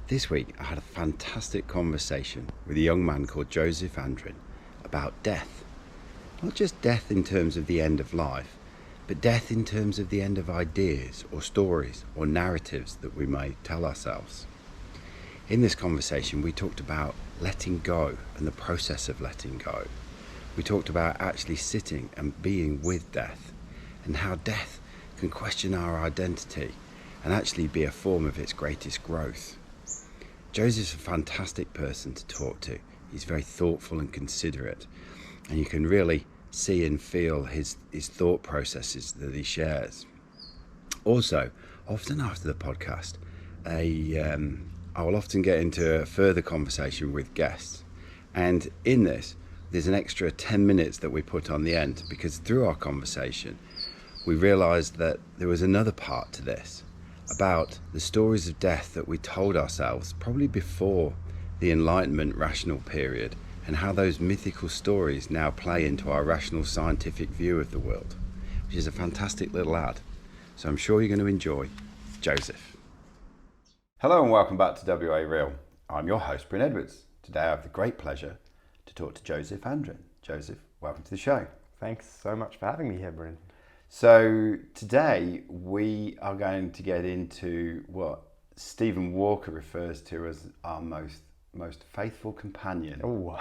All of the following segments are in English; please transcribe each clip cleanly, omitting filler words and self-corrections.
This week I had a fantastic conversation with a young man called Joseph Andrin about death. Not just death in terms of the end of life, but death in terms of the end of ideas or stories or narratives that we may tell ourselves. In this conversation we talked about letting go and the process of letting go. We talked about actually sitting and being with death, and how death can question our identity and actually be a form of its greatest growth. Joseph's a fantastic person to talk to. He's very thoughtful and considerate, and you can really see and feel his thought processes that he shares. Also, often after the podcast, I will often get into a further conversation with guests, and in this there's an extra 10 minutes that we put on the end, because through our conversation we realised that there was another part to this, about the stories of death that we told ourselves probably before the enlightenment rational period, and how those mythical stories now play into our rational scientific view of the world, which is a fantastic little ad. So I'm sure you're going to enjoy Joseph. Hello and welcome back to WA Real. I'm your host, Bryn. Today I have the great pleasure to talk to Joseph Andrin. Joseph, welcome to the show. Thanks so much for having me here, Bryn. So today we are going to get into what Stephen Walker refers to as our most faithful companion. Oh,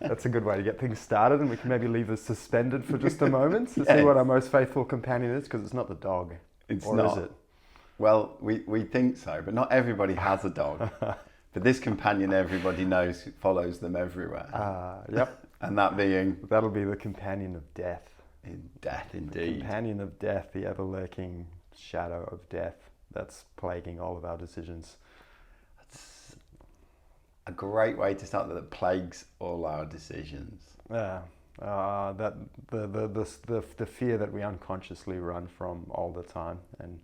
that's a good way to get things started, and we can maybe leave this suspended for just a moment to see what our most faithful companion is, because it's not the dog. It's or not. Is it? Well, we think so, but not everybody has a dog. But this companion everybody knows follows them everywhere. Yep. And that being? That'll be the companion of death. In death, indeed. The companion of death, the ever-lurking shadow of death that's plaguing all of our decisions. That's a great way to start, that plagues all our decisions. Yeah. That the fear that we unconsciously run from all the time, and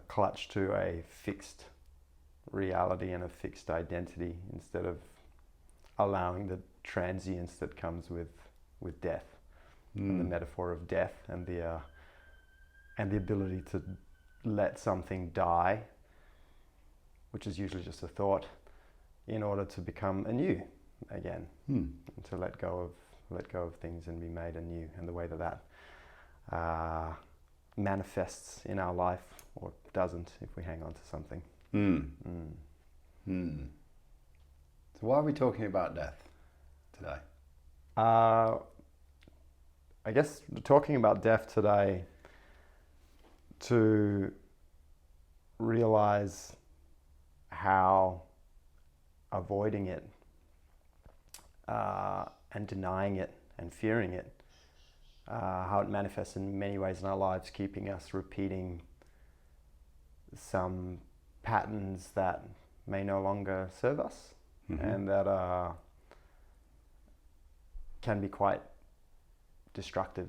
clutch to a fixed reality and a fixed identity instead of allowing the transience that comes with death. And the metaphor of death, and the ability to let something die, which is usually just a thought, in order to become anew again, and to let go of things and be made anew. And the way that manifests in our life, or doesn't, if we hang on to something. So why are we talking about death today? I guess talking about death today to realize how avoiding it and denying it and fearing it, how it manifests in many ways in our lives, keeping us repeating some patterns that may no longer serve us, and that can be quite destructive,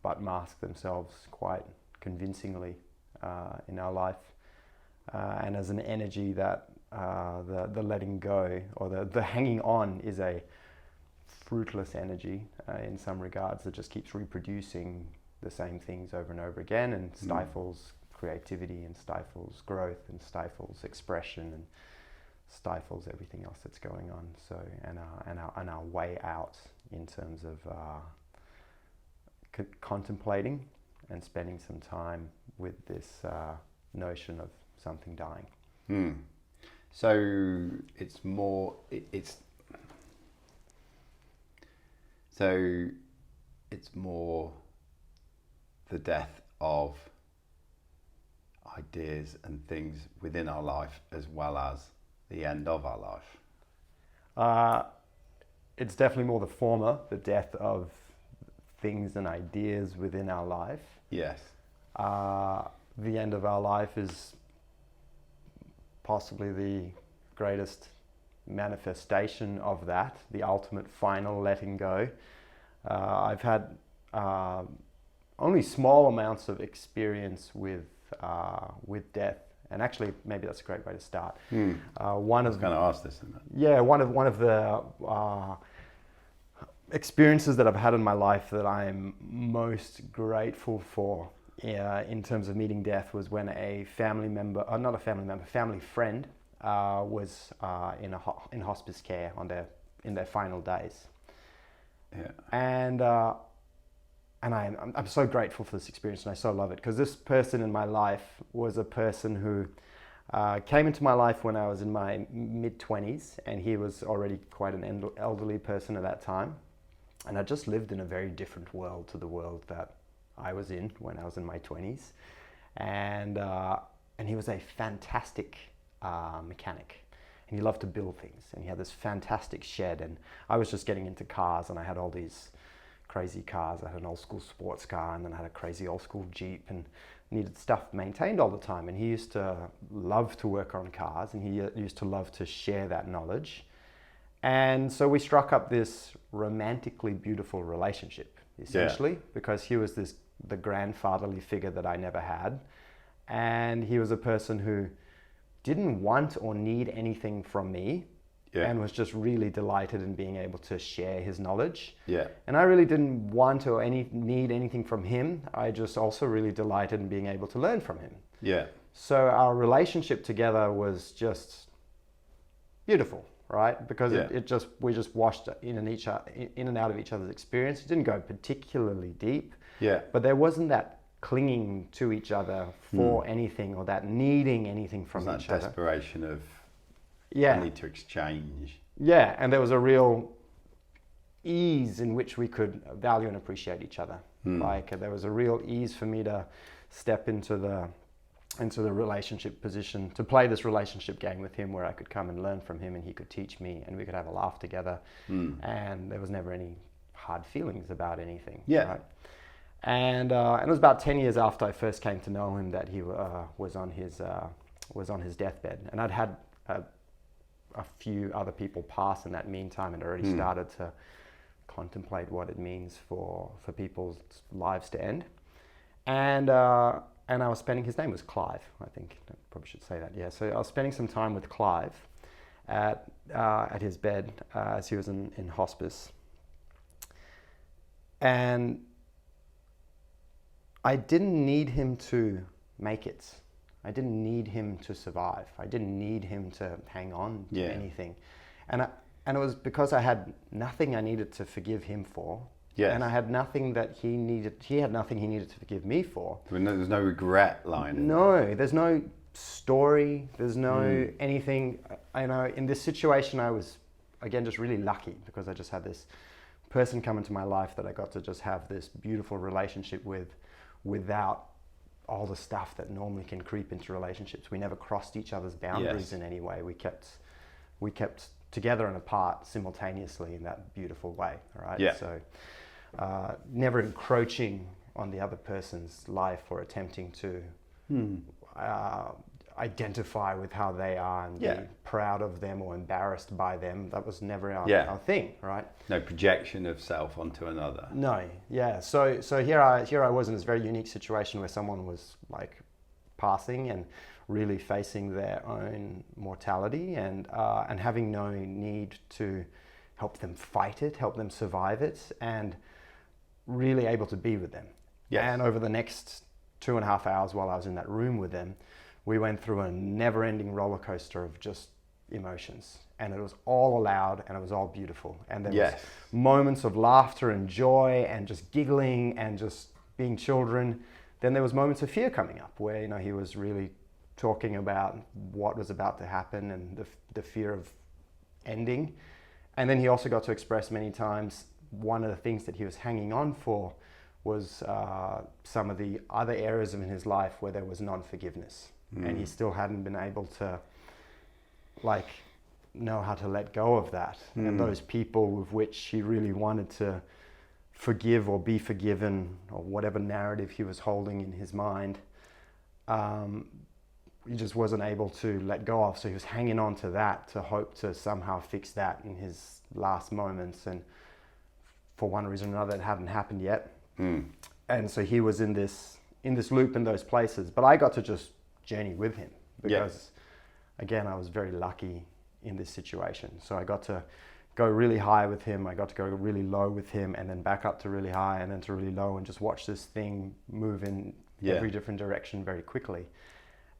but mask themselves quite convincingly in our life, and as an energy that the letting go, or the hanging on, is a fruitless energy in some regards, that just keeps reproducing the same things over and over again, and stifles creativity, and stifles growth, and stifles expression, and stifles everything else that's going on. So and our way out in terms of contemplating and spending some time with this notion of something dying. So it's more the death of ideas and things within our life, as well as the end of our life. It's definitely more the former, the death of things and ideas within our life. Yes. The end of our life is possibly the greatest manifestation of that, the ultimate final letting go. I've had only small amounts of experience with death, and actually maybe that's a great way to start. I was going to ask this. Isn't it? Yeah, one of the experiences that I've had in my life that I'm most grateful for in terms of meeting death was when a family member, not a family member, family friend, was in hospice care in their final days. Yeah. And I'm so grateful for this experience, and I so love it, because this person in my life was a person who came into my life when I was in my mid-20s, and he was already quite an elderly person at that time. And I just lived in a very different world to the world that I was in when I was in my 20s. And he was a fantastic mechanic. And he loved to build things. And he had this fantastic shed. And I was just getting into cars, and I had all these crazy cars. I had an old school sports car, and then I had a crazy old school Jeep, and needed stuff maintained all the time. And he used to love to work on cars, and he used to love to share that knowledge. And so we struck up this romantically beautiful relationship, essentially, because he was the grandfatherly figure that I never had. And he was a person who didn't want or need anything from me, and was just really delighted in being able to share his knowledge. And I really didn't want or need anything from him. I just also really delighted in being able to learn from him. So our relationship together was just beautiful, right? Because we just washed in and out of each other's experience. It didn't go particularly deep, but there wasn't that clinging to each other for anything, or that needing anything from each other. That desperation of I need to exchange. And there was a real ease in which we could value and appreciate each other. Like there was a real ease for me to step into the relationship position, to play this relationship game with him, where I could come and learn from him, and he could teach me, and we could have a laugh together. And there was never any hard feelings about anything. Right? And it was about 10 years after I first came to know him that he was on his deathbed. And I'd had a few other people pass in that meantime, and already started to contemplate what it means for people's lives to end. And I was spending, his name was Clive, I think, I probably should say that, So I was spending some time with Clive at his bed as he was in hospice. And I didn't need him to make it. I didn't need him to survive. I didn't need him to hang on to anything. And it was because I had nothing I needed to forgive him for. And I had nothing that he needed. He had nothing he needed to forgive me for. There's no regret line. No, there's no story. There's no anything. I know in this situation I was, again, just really lucky, because I just had this person come into my life that I got to just have this beautiful relationship with, without all the stuff that normally can creep into relationships. We never crossed each other's boundaries in any way. We kept together and apart simultaneously in that beautiful way, right? So never encroaching on the other person's life or attempting to identify with how they are and be proud of them or embarrassed by them. That was never our thing, right? No projection of self onto another. No, So here I was in this very unique situation where someone was like passing and really facing their own mortality, and having no need to help them fight it, help them survive it, and really able to be with them. And over the next 2.5 hours while I was in that room with them, we went through a never-ending roller coaster of just emotions, and it was all allowed, and it was all beautiful, and there was moments of laughter and joy and just giggling and just being children. Then there was moments of fear coming up, where he was really talking about what was about to happen and the fear of ending. And then he also got to express many times one of the things that he was hanging on for was some of the other areas in his life where there was non-forgiveness. And he still hadn't been able to know how to let go of that. And those people with which he really wanted to forgive or be forgiven, or whatever narrative he was holding in his mind, he just wasn't able to let go of. So he was hanging on to that to hope to somehow fix that in his last moments. And for one reason or another, it hadn't happened yet. And so he was in this loop in those places. But I got to just journey with him, because again, I was very lucky in this situation. So I got to go really high with him, I got to go really low with him, and then back up to really high and then to really low, and just watch this thing move in every different direction very quickly,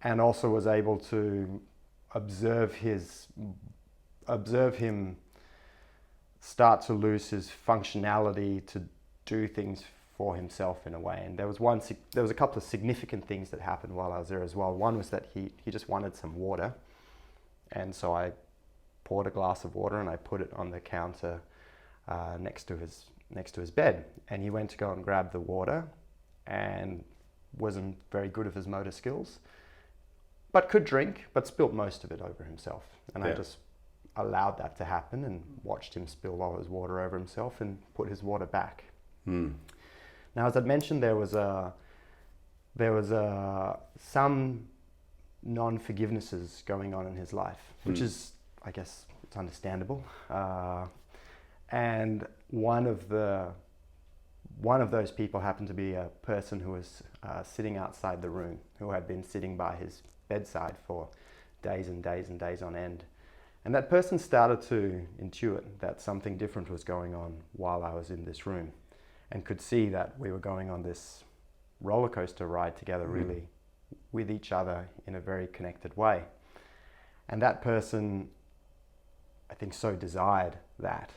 and also was able to observe him start to lose his functionality to do things for himself in a way. And there was a couple of significant things that happened while I was there as well. One was that he just wanted some water, and so I poured a glass of water and I put it on the counter next to his bed, and he went to go and grab the water and wasn't very good at his motor skills, but could drink, but spilt most of it over himself. And I just allowed that to happen and watched him spill all his water over himself and put his water back. Now, as I mentioned, there was some non-forgivenesses going on in his life, which is, I guess, it's understandable. And one of those people happened to be a person who was sitting outside the room, who had been sitting by his bedside for days and days and days on end. And that person started to intuit that something different was going on while I was in this room, and could see that we were going on this roller coaster ride together, really, with each other in a very connected way. And that person, I think, so desired that.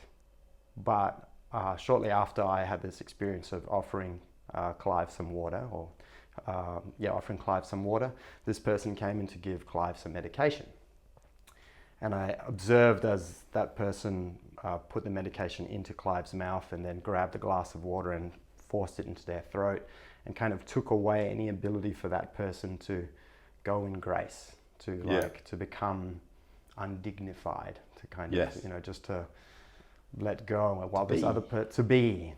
But shortly after I had this experience of offering Clive some water, this person came in to give Clive some medication. And I observed as that person put the medication into Clive's mouth and then grabbed a glass of water and forced it into their throat, and kind of took away any ability for that person to go in grace, to become undignified, to kind of, just to let go, while this other to be,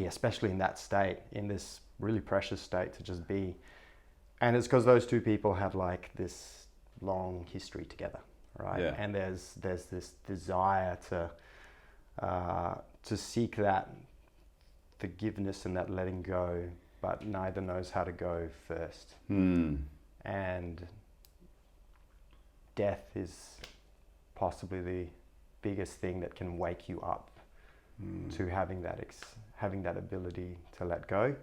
especially in that state, in this really precious state, to just be. And it's because those two people have like this long history together, right? Yeah. And there's this desire to seek that forgiveness and that letting go, but neither knows how to go first. And death is possibly the biggest thing that can wake you up to having that ability to let go.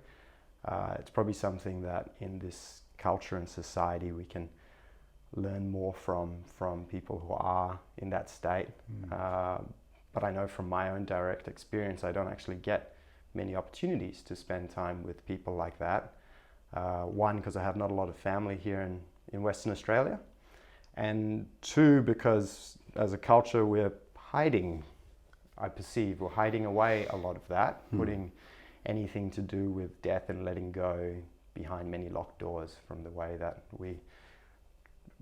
It's probably something that in this culture and society we can learn more from people who are in that state. But I know from my own direct experience, I don't actually get many opportunities to spend time with people like that. One, because I have not a lot of family here in Western Australia. And two, because as a culture we're hiding away a lot of that, putting anything to do with death and letting go behind many locked doors, from the way that we,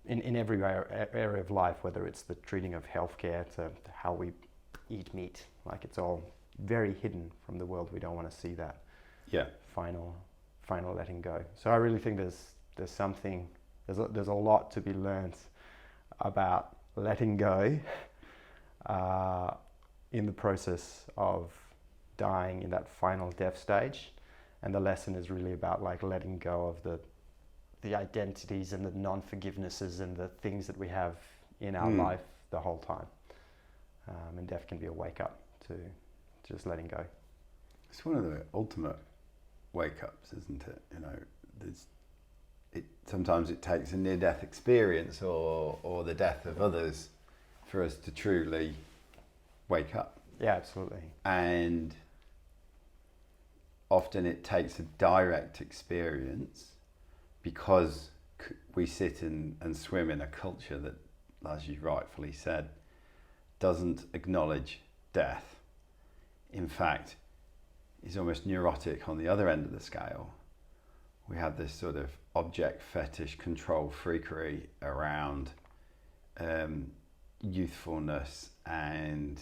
in every area of life, whether it's the treating of healthcare to how we eat meat, like it's all very hidden from the world. We don't want to see that final letting go. So I really think there's a lot to be learned about letting go in the process of dying in that final death stage. And the lesson is really about like letting go of the identities and the non-forgivenesses and the things that we have in our life the whole time. And death can be a wake up to just letting go. It's one of the ultimate wake ups, isn't it? Sometimes it takes a near-death experience or the death of others for us to truly wake up. Yeah, absolutely. And often it takes a direct experience, because we sit and swim in a culture that, as you rightfully said, doesn't acknowledge death. In fact, is almost neurotic on the other end of the scale. We have this sort of object fetish control freakery around youthfulness and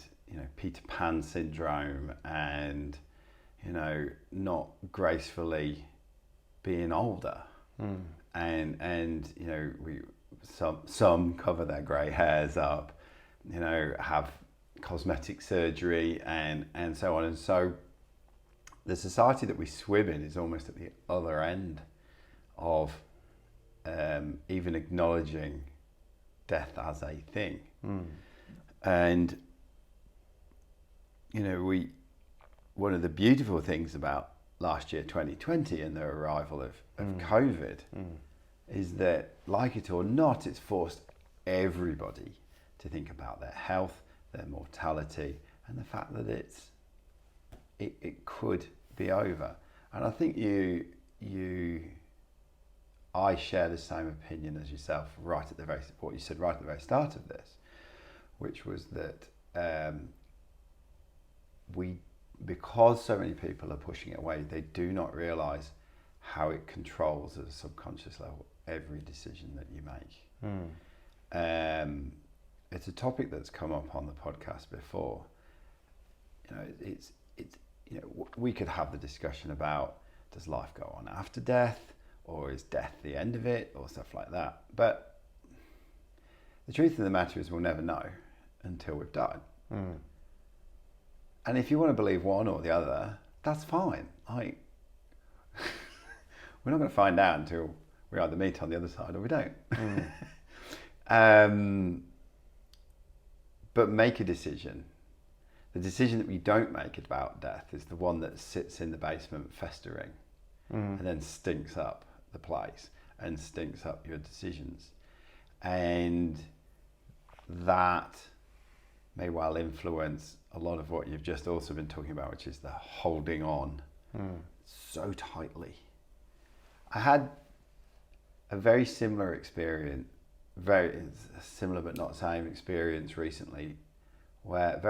Peter Pan syndrome, and not gracefully being older. And we some cover their grey hairs up, have cosmetic surgery and so on. And so the society that we swim in is almost at the other end of even acknowledging death as a thing. And one of the beautiful things about last year, 2020, and the arrival of COVID, is that, like it or not, it's forced everybody to think about their health, their mortality, and the fact that it could be over. And I think I share the same opinion as yourself what you said right at the very start of this, which was that because so many people are pushing it away, they do not realise how it controls at a subconscious level every decision that you make. It's a topic that's come up on the podcast before. It's we could have the discussion about, does life go on after death, or is death the end of it, or stuff like that. But the truth of the matter is we'll never know until we've died. And if you want to believe one or the other, that's fine. We're not going to find out until we either meet on the other side or we don't. But make a decision. The decision that we don't make about death is the one that sits in the basement festering and then stinks up the place and stinks up your decisions. And that may well influence a lot of what you've just also been talking about, which is the holding on so tightly. I had a very similar experience, very similar but not same experience recently, because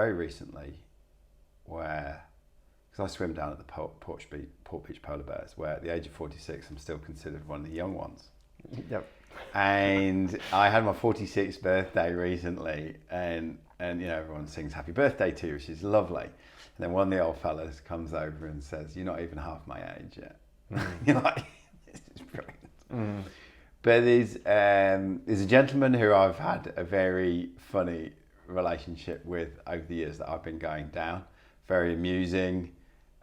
I swim down at the Port Beach Polar Bears, where at the age of 46 I'm still considered one of the young ones. Yep. And I had my 46th birthday recently, and everyone sings happy birthday to you, which is lovely. And then one of the old fellas comes over and says, "You're not even half my age yet." You're like, this is brilliant. But there's a gentleman who I've had a very funny relationship with over the years that I've been going down. Very amusing,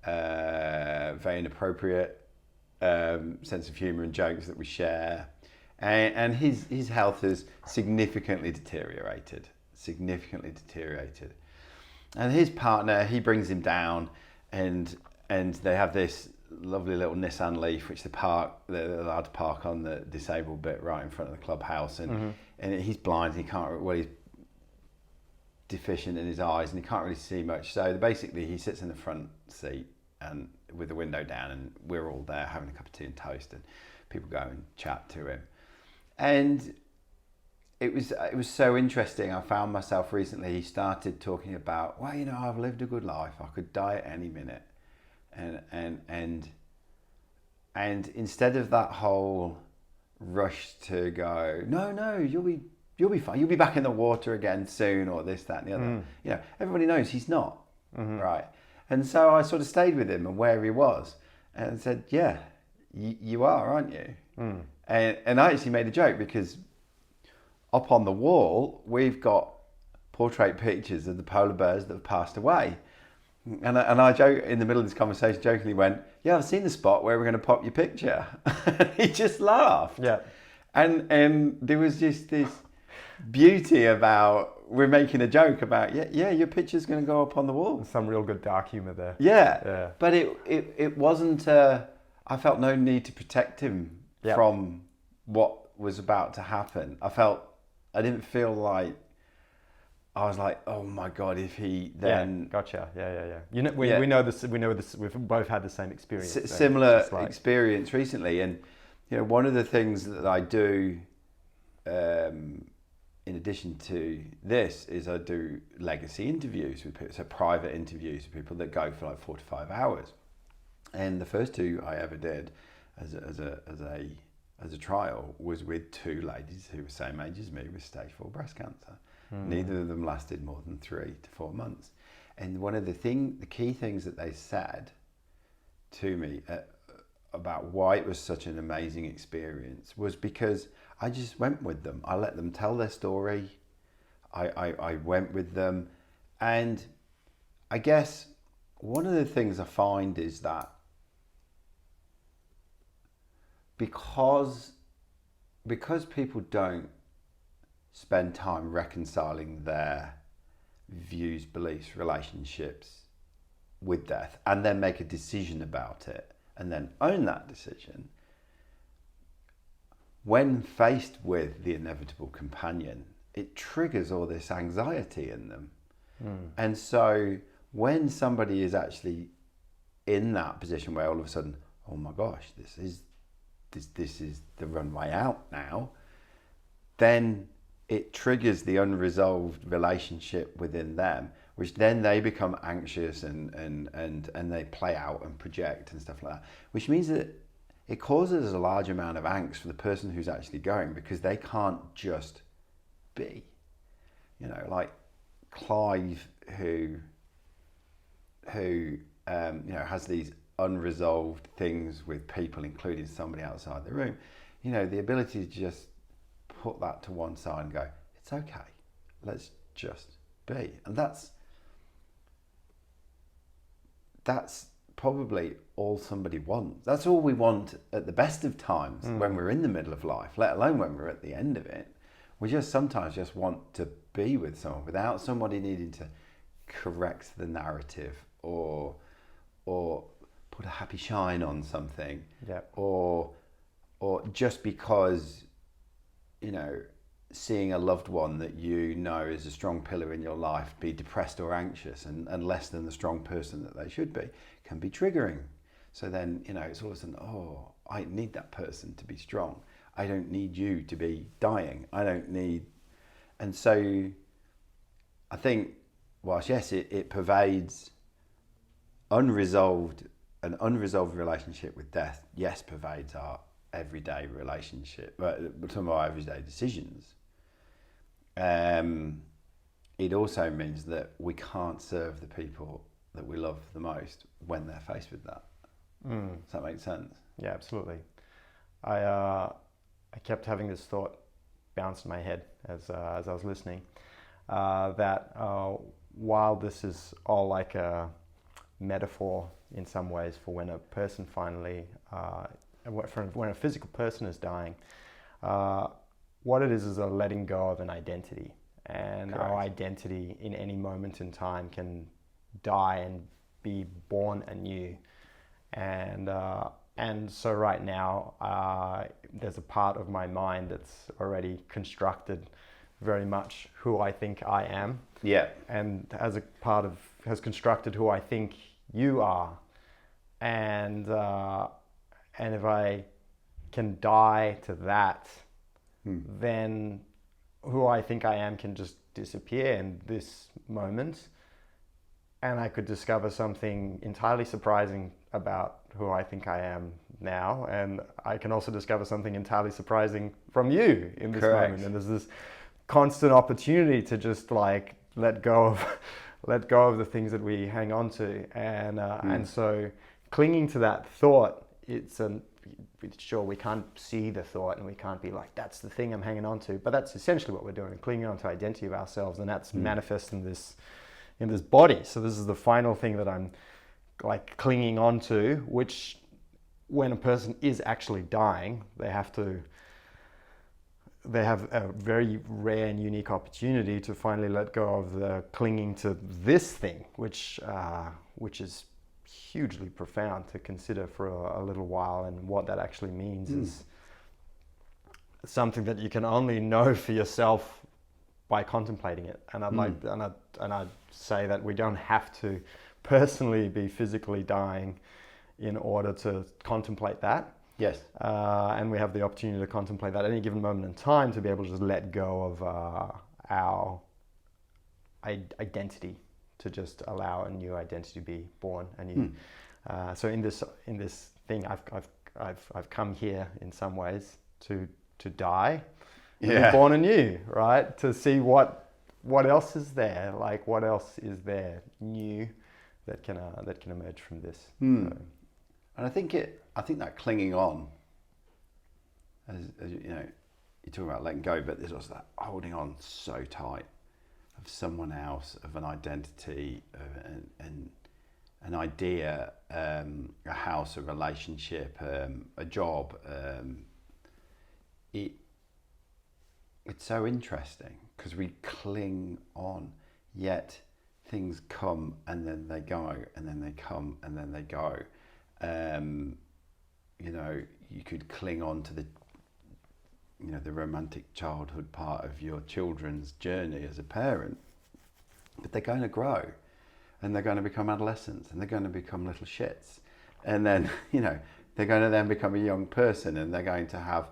very inappropriate, sense of humour and jokes that we share. And his health has significantly deteriorated. And his partner, he brings him down, and they have this lovely little Nissan Leaf, which they're allowed to park on the disabled bit right in front of the clubhouse. And he's blind, he's deficient in his eyes, and he can't really see much. So basically he sits in the front seat and with the window down, and we're all there having a cup of tea and toast, and people go and chat to him. And it was so interesting. I found myself recently, he started talking about, well, I've lived a good life. I could die at any minute. And instead of that whole rush to go, no, you'll be fine. You'll be back in the water again soon, or this, that, and the other. Everybody knows he's not, right? And so I sort of stayed with him and where he was, and said, yeah, you are, aren't you? And I actually made a joke, because up on the wall we've got portrait pictures of the polar bears that have passed away. And I joke in the middle of this conversation, jokingly went, "Yeah, I've seen the spot where we're going to pop your picture." He just laughed. Yeah. And there was just this beauty about, we're making a joke about, yeah, your picture's going to go up on the wall. Some real good dark humor there. Yeah. But it wasn't, I felt no need to protect him from what was about to happen. I didn't feel like, I was like, oh my God, if he then... Yeah, gotcha. Yeah. We know this. We've both had the same experience. Similar experience recently. And, one of the things that I do, in addition to this, is I do legacy interviews with people, so private interviews with people that go for like 4 to 5 hours. And the first two I ever did as a trial was with 2 ladies who were the same age as me with stage 4 breast cancer. Neither of them lasted more than 3 to 4 months. And one of the key things that they said to me about why it was such an amazing experience was because I just went with them. I let them tell their story. I went with them. And I guess one of the things I find is that because people don't spend time reconciling their views, beliefs, relationships, with death and then make a decision about it and then own that decision, when faced with the inevitable companion, it triggers all this anxiety in them. And so when somebody is actually in that position where all of a sudden, oh my gosh, this is the runway out now, then it triggers the unresolved relationship within them, which then they become anxious and they play out and project and stuff like that, which means that it causes a large amount of angst for the person who's actually going, because they can't just be. You know, like Clive, who has these unresolved things with people, including somebody outside the room. You know, the ability to just put that to one side and go, it's okay, let's just be. And that's probably all somebody wants. That's all we want at the best of times, when we're in the middle of life, let alone when we're at the end of it. We just sometimes just want to be with someone without somebody needing to correct the narrative or put a happy shine on something. Yep. Or just because, you know, seeing a loved one that you know is a strong pillar in your life be depressed or anxious and less than the strong person that they should be, can be triggering. So then, you know, it's all of a sudden, oh, I need that person to be strong. I don't need you to be dying. I don't need... And so I think, whilst yes, it pervades an unresolved relationship with death, yes, pervades our everyday relationship, some of our everyday decisions. It also means that we can't serve the people that we love the most when they're faced with that. Does that make sense? Yeah, absolutely. I kept having this thought bounce in my head as I was listening, that while this is all like a metaphor in some ways for when a person finally, when a physical person is dying, what it is a letting go of an identity. And Correct. Our identity in any moment in time can die and be born anew. And so right now, there's a part of my mind that's already constructed very much who I think I am. Yeah. And as a part of, has constructed who I think you are. And if I can die to that, then who I think I am can just disappear in this moment. And I could discover something entirely surprising about who I think I am now. And I can also discover something entirely surprising from you in this Correct. moment. And there's this constant opportunity to just like let go of the things that we hang on to. And so clinging to that thought, it's sure, we can't see the thought and we can't be like, that's the thing I'm hanging on to. But that's essentially what we're doing, clinging on to identity of ourselves. And that's manifest in this body. So this is the final thing that I'm like clinging on to, which when a person is actually dying, they have a very rare and unique opportunity to finally let go of the clinging to this thing, which is hugely profound to consider for a little while. And what that actually means is something that you can only know for yourself by contemplating it. And I'd say that we don't have to personally be physically dying in order to contemplate that. Yes. And we have the opportunity to contemplate that at any given moment in time, to be able to just let go of our identity, to just allow a new identity to be born anew. So in this thing, I've come here in some ways to die, and be born anew, right? To see what else is there, like what else is there new that can emerge from this. So. And I think that clinging on, as you know, you talk about letting go, but there's also that holding on so tight of someone else, of an identity, of an idea, a house, a relationship, a job. It's so interesting because we cling on, yet things come and then they go, and then they come and then they go. You know, you could cling on to the, you know, the romantic childhood part of your children's journey as a parent, but they're going to grow, and they're going to become adolescents, and they're going to become little shits, and then, you know, they're going to then become a young person, and they're going to have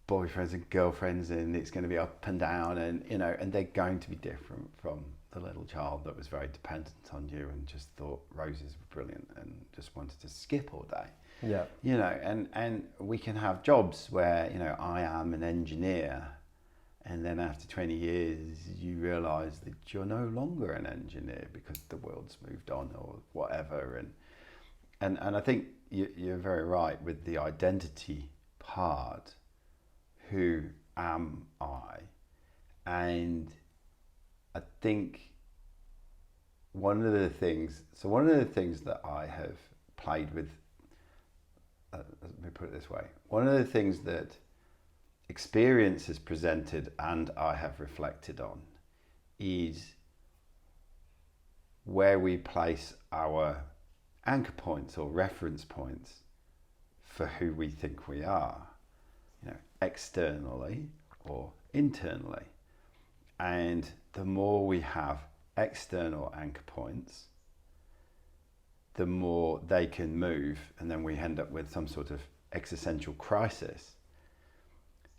boyfriends and girlfriends, and it's going to be up and down, and, you know, and they're going to be different from the little child that was very dependent on you and just thought roses were brilliant and just wanted to skip all day. Yeah. You know, and we can have jobs where, you know, I am an engineer, and then after 20 years you realise that you're no longer an engineer because the world's moved on or whatever. And I think you're very right with the identity part. Who am I? And I think one of the things that I have played with, let me put it this way, one of the things that experience has presented and I have reflected on is where we place our anchor points or reference points for who we think we are, you know, externally or internally. And the more we have external anchor points, the more they can move, and then we end up with some sort of existential crisis.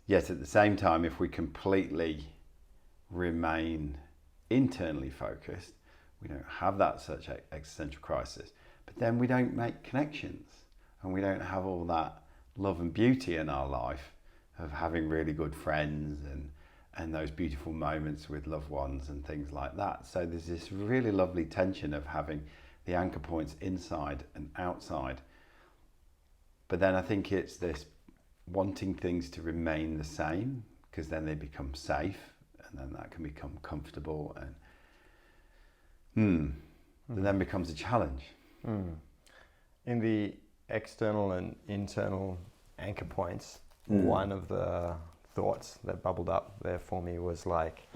Yet at the same time, if we completely remain internally focused, we don't have that such existential crisis, but then we don't make connections, and we don't have all that love and beauty in our life of having really good friends and those beautiful moments with loved ones and things like that. So there's this really lovely tension of having the anchor points inside and outside. But then I think it's this wanting things to remain the same, because then they become safe, and then that can become comfortable, and it then becomes a challenge. In the external and internal anchor points, one of the thoughts that bubbled up there for me was like,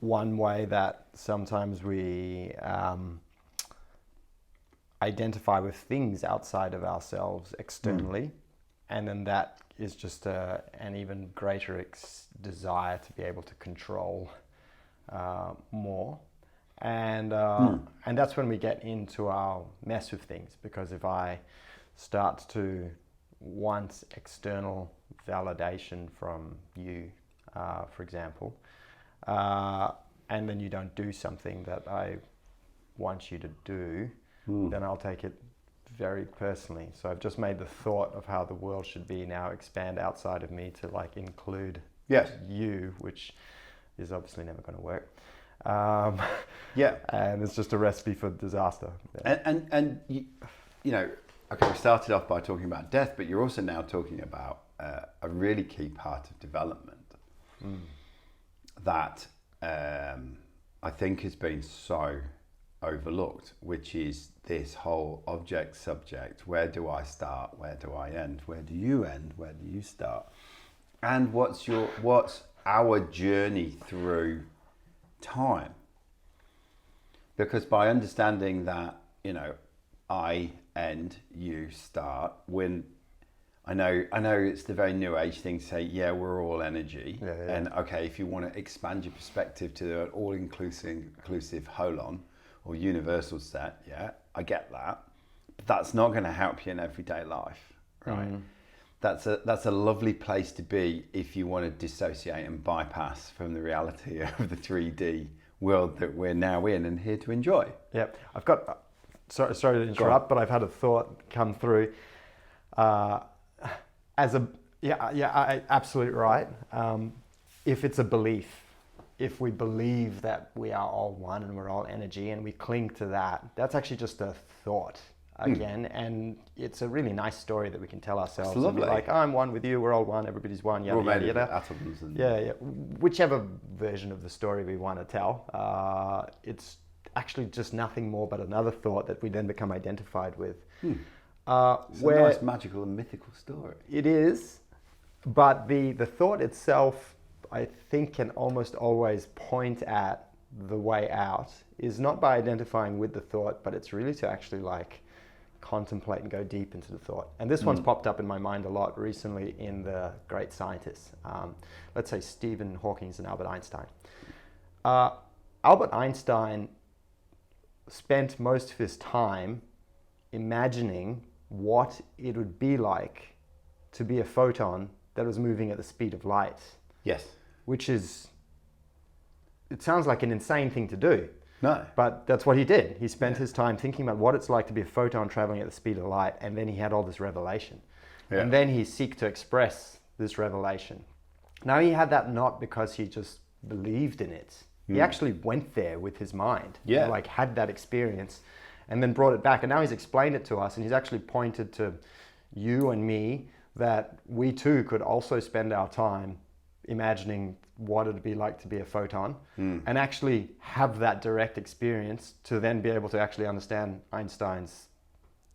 one way that sometimes we identify with things outside of ourselves externally, and then that is just an even greater desire to be able to control more. And that's when we get into our mess with things, because if I start to want external validation from you, for example, and then you don't do something that I want you to do, then I'll take it very personally. So I've just made the thought of how the world should be now expand outside of me to like include you, which is obviously never going to work. And it's just a recipe for disaster. And you know, okay, we started off by talking about death, but you're also now talking about a really key part of development that I think has been so overlooked, which is this whole object subject. Where do I start? Where do I end? Where do you end? Where do you start? And what's our journey through time? Because by understanding that, you know, I end, you start, when I know it's the very new age thing to say, yeah, we're all energy. And okay, if you want to expand your perspective to an all-inclusive holon or universal set, yeah, I get that. But that's not going to help you in everyday life, right? That's a lovely place to be if you want to dissociate and bypass from the reality of the 3D world that we're now in and here to enjoy. Yep. I've got, sorry to interrupt, but I've had a thought come through. Absolutely right. If it's a belief, if we believe that we are all one and we're all energy and we cling to that, that's actually just a thought again. And it's a really nice story that we can tell ourselves. It's lovely. Like, I'm one with you, we're all one, everybody's one, yada, yada, yada. Atoms and Whichever version of the story we want to tell, it's actually just nothing more but another thought that we then become identified with. It's a nice magical and mythical story. It is, but the thought itself, I think, can almost always point at the way out is not by identifying with the thought, but it's really to actually like contemplate and go deep into the thought. And this one's popped up in my mind a lot recently in the great scientists. Let's say Stephen Hawking and Albert Einstein. Albert Einstein spent most of his time imagining what it would be like to be a photon that was moving at the speed of light. Yes. Which is, it sounds like an insane thing to do. No. But that's what he did. He spent his time thinking about what it's like to be a photon traveling at the speed of light, and then he had all this revelation. Yeah. And then he seeked to express this revelation. Now he had that not because he just believed in it. He actually went there with his mind. Yeah. Like had that experience and then brought it back. And now he's explained it to us, and he's actually pointed to you and me that we too could also spend our time imagining what it'd be like to be a photon and actually have that direct experience to then be able to actually understand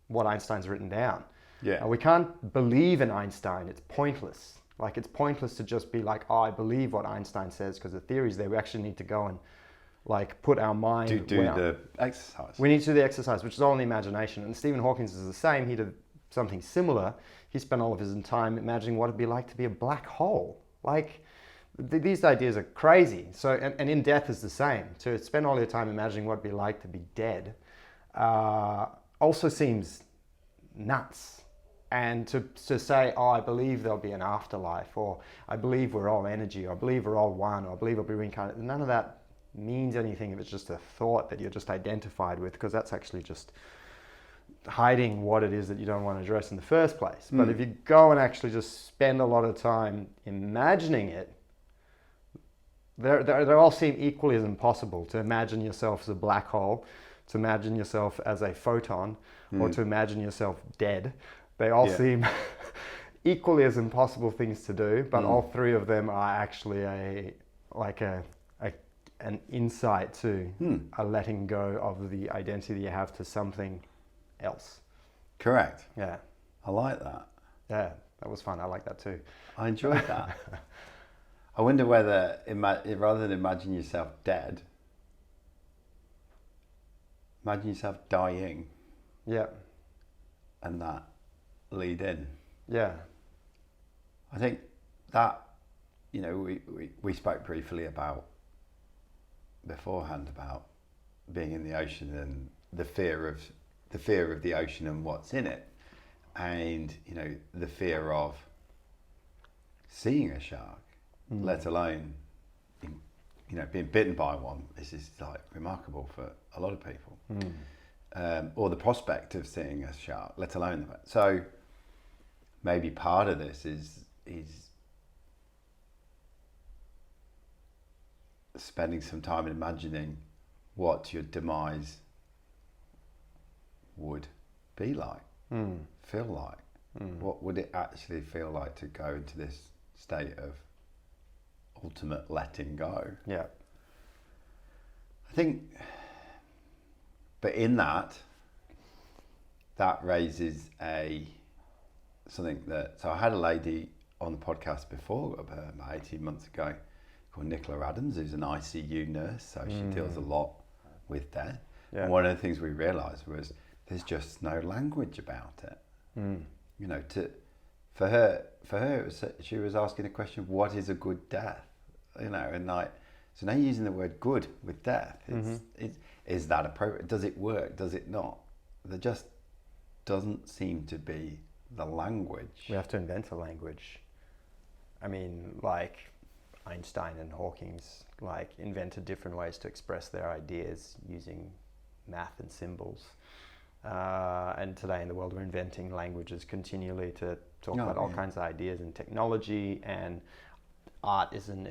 what Einstein's written down. Yeah. We can't believe in Einstein. It's pointless. Like it's pointless to just be like, oh, I believe what Einstein says because the theory's there. We actually need to go and like put our mind to do the exercise. We need to do the exercise, which is all in the imagination. And Stephen Hawking is the same. He did something similar. He spent all of his time imagining what it'd be like to be a black hole. Like these ideas are crazy. So, and in death is the same. To spend all your time imagining what it'd be like to be dead also seems nuts. And to say, oh, I believe there'll be an afterlife, or I believe we're all energy, or I believe we're all one, or I believe we'll be reincarnated, none of that means anything if it's just a thought that you're just identified with, because that's actually just hiding what it is that you don't want to address in the first place. But if you go and actually just spend a lot of time imagining it, they all seem equally as impossible. To imagine yourself as a black hole, to imagine yourself as a photon, or to imagine yourself dead. They all seem equally as impossible things to do, but all three of them are actually an insight to a letting go of the identity you have to something else. Correct. Yeah. I like that. Yeah, that was fun. I like that too. I enjoyed that. I wonder whether, rather than imagine yourself dead, imagine yourself dying. Yeah. And that lead in. Yeah. I think that, we spoke briefly about beforehand about being in the ocean and the fear of the ocean and what's in it, and the fear of seeing a shark, let alone being bitten by one. This is like remarkable for a lot of people, or the prospect of seeing a shark, let alone so. Maybe part of this is spending some time imagining what your demise would be like, feel like. What would it actually feel like to go into this state of ultimate letting go? Yeah. I think, but in that raises something that, so I had a lady on the podcast before, about 18 months ago, called Nicola Adams, who's an ICU nurse, so she deals a lot with death. Yeah. And one of the things we realised was there's just no language about it. For her, it was, she was asking the question, what is a good death? And so now you're using the word good with death. Is that appropriate? Does it work? Does it not? There just doesn't seem to be the language. We have to invent a language. I mean, like Einstein and Hawking's invented different ways to express their ideas using math and symbols. And today in the world we're inventing languages continually to talk about all kinds of ideas, and technology, and art is an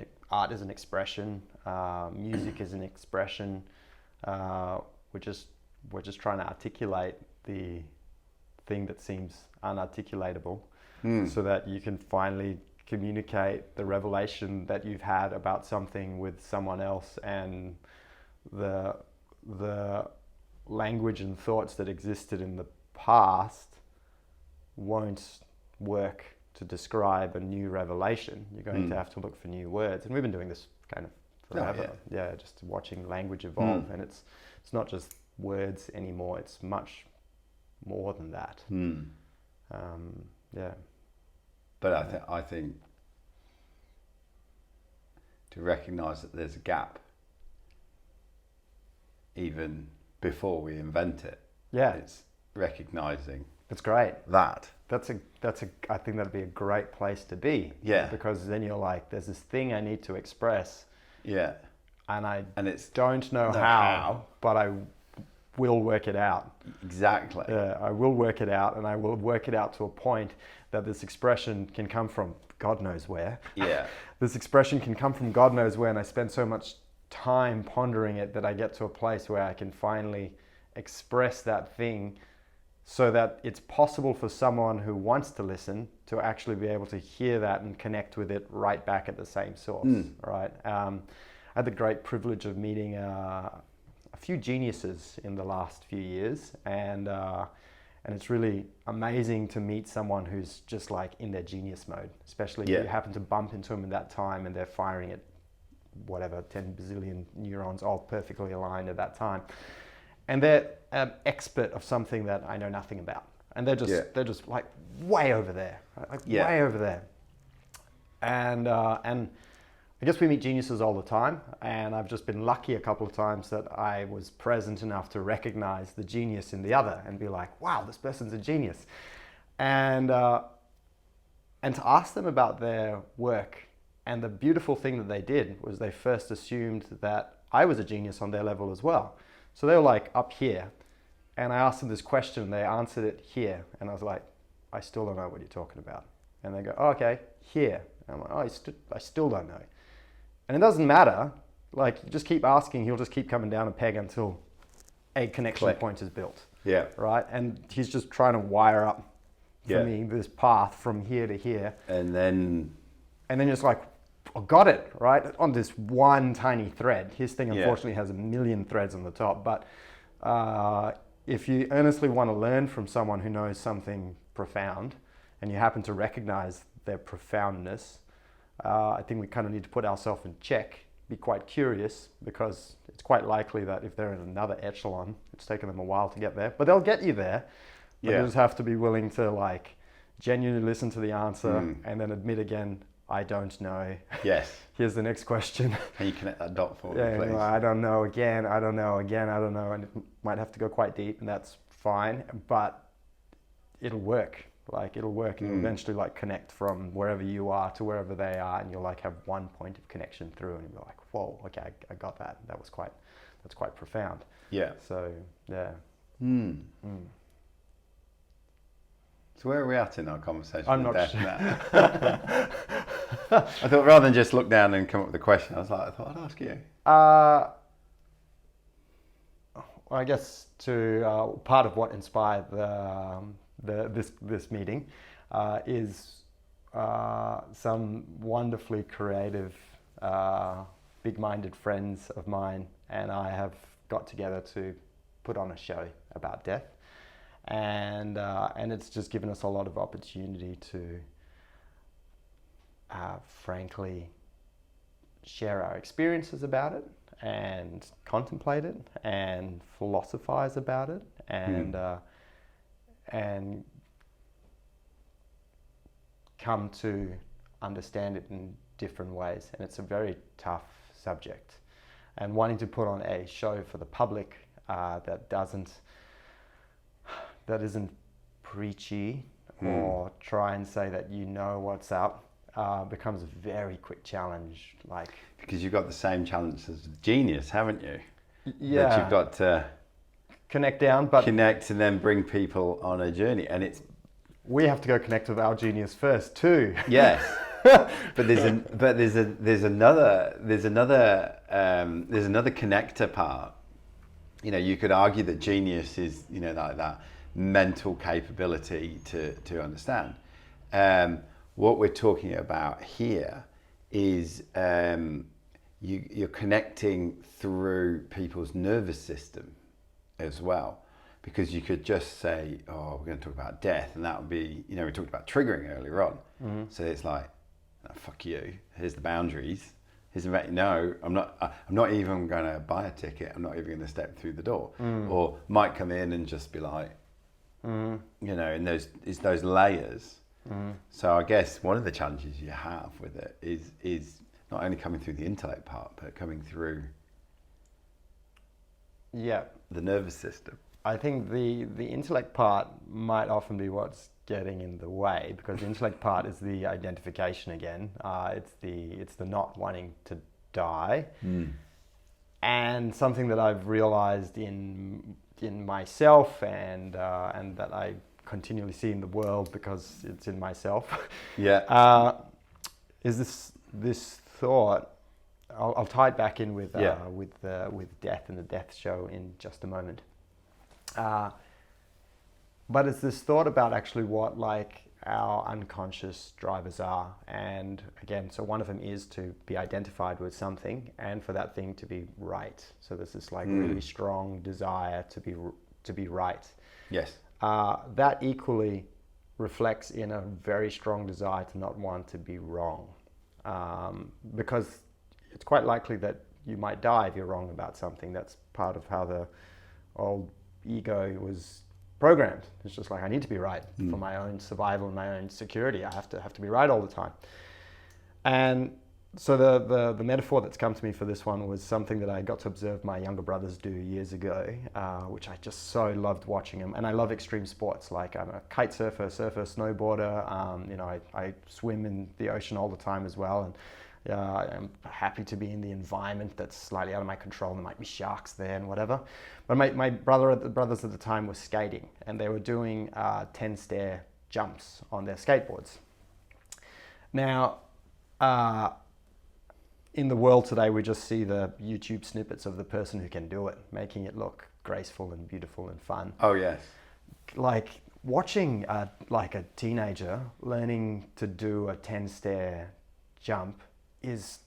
expression, music is an expression. We're just trying to articulate the thing that seems unarticulatable, so that you can finally communicate the revelation that you've had about something with someone else, and the language and thoughts that existed in the past won't work to describe a new revelation. You're going to have to look for new words, and we've been doing this kind of forever. Yeah, just watching language evolve, and it's not just words anymore. It's much more than that. Yeah. But I think to recognise that there's a gap even before we invent it. Yeah. It's recognising. It's great. That. I think that'd be a great place to be. Yeah. Because then you're like, there's this thing I need to express. Yeah. And it's don't know how, but I will work it out. Exactly. I will work it out, and I will work it out to a point that this expression can come from God knows where. Yeah. This expression can come from God knows where, and I spend so much time pondering it that I get to a place where I can finally express that thing so that it's possible for someone who wants to listen to actually be able to hear that and connect with it right back at the same source, right? I had the great privilege of meeting a few geniuses in the last few years, and it's really amazing to meet someone who's just like in their genius mode, especially if you happen to bump into them at that time and they're firing at whatever 10 bazillion neurons all perfectly aligned at that time, and they're an expert of something that I know nothing about, and they're just like way over there, right? Like way over there, and I guess we meet geniuses all the time, and I've just been lucky a couple of times that I was present enough to recognize the genius in the other and be like, wow, this person's a genius, and to ask them about their work. And the beautiful thing that they did was they first assumed that I was a genius on their level as well. So they were like up here, and I asked them this question, they answered it here, and I was like, I still don't know what you're talking about. And they go, oh, okay, here. And I'm like, oh, I still don't know. And it doesn't matter, like, you just keep asking, he'll just keep coming down a peg until a connection point is built. Yeah. Right? And he's just trying to wire up for me this path from here to here. And then just like, I got it, right? On this one tiny thread. His thing, unfortunately, has a million threads on the top. But if you earnestly want to learn from someone who knows something profound, and you happen to recognize their profoundness, I think we kind of need to put ourselves in check, be quite curious, because it's quite likely that if they're in another echelon, it's taken them a while to get there, but they'll get you there. But you just have to be willing to like genuinely listen to the answer and then admit again, I don't know. Yes. Here's the next question. Can you connect that dot for me, please? No, I don't know again, I don't know again, I don't know. And it might have to go quite deep, and that's fine, but it'll work. Like it'll work, and you'll eventually like connect from wherever you are to wherever they are, and you'll like have one point of connection through, and you'll be like, whoa, okay, I got that. That's quite profound. Yeah. So yeah. So where are we at in our conversation? I'm not sure. I thought rather than just look down and come up with a question, I thought I'd ask you. I guess to part of what inspired this meeting is some wonderfully creative, big-minded friends of mine and I have got together to put on a show about death, and it's just given us a lot of opportunity to frankly share our experiences about it and contemplate it and philosophize about it and come to understand it in different ways. And it's a very tough subject, and wanting to put on a show for the public that isn't preachy or try and say that you know what's up becomes a very quick challenge. Like, because you've got the same challenge as genius, haven't you? Yeah. That you've got to connect and then bring people on a journey, and it's we have to go connect with our genius first too. Yes. But there's another connector part. You know, you could argue that genius is, you know, like that mental capability to understand. What we're talking about here is you're connecting through people's nervous system as well, because you could just say, oh, we're going to talk about death, and that would be, you know, we talked about triggering earlier on. So it's like, oh, fuck you, here's the boundaries, Is about, no, I'm not even going to buy a ticket. I'm not even going to step through the door. Or might come in and just be like, you know, and it's those layers. So I guess one of the challenges you have with it is not only coming through the intellect part, but coming through the nervous system. I think the intellect part might often be what's getting in the way, because the intellect part is the identification again. It's the not wanting to die, and something that I've realized in myself and that I continually see in the world because it's in myself. Is this thought? I'll tie it back in with death and the death show in just a moment. But it's this thought about actually what like our unconscious drivers are. And again, so one of them is to be identified with something and for that thing to be right. So there's this like really strong desire to be right. Yes. That equally reflects in a very strong desire to not want to be wrong. Because it's quite likely that you might die if you're wrong about something. That's part of how the old ego was programmed. It's just like, I need to be right for my own survival and my own security. I have to be right all the time. And so the metaphor that's come to me for this one was something that I got to observe my younger brothers do years ago, which I just so loved watching them. And I love extreme sports. Like I'm a kite surfer, snowboarder. You know, I swim in the ocean all the time as well. And I'm happy to be in the environment that's slightly out of my control. There might be sharks there and whatever. But my brothers at the time were skating, and they were doing 10-stair jumps on their skateboards. Now, in the world today, we just see the YouTube snippets of the person who can do it, making it look graceful and beautiful and fun. Oh, yes. Like watching like a teenager learning to do a 10-stair jump it's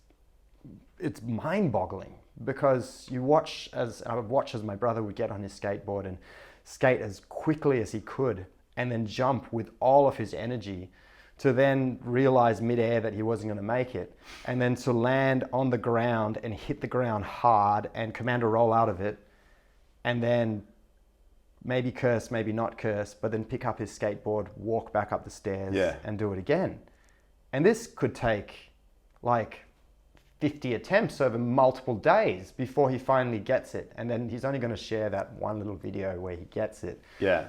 mind-boggling, because I would watch as my brother would get on his skateboard and skate as quickly as he could and then jump with all of his energy to then realize midair that he wasn't going to make it, and then to land on the ground and hit the ground hard and command a roll out of it, and then maybe curse, maybe not curse, but then pick up his skateboard, walk back up the stairs and do it again. And this could take like 50 attempts over multiple days before he finally gets it. And then he's only going to share that one little video where he gets it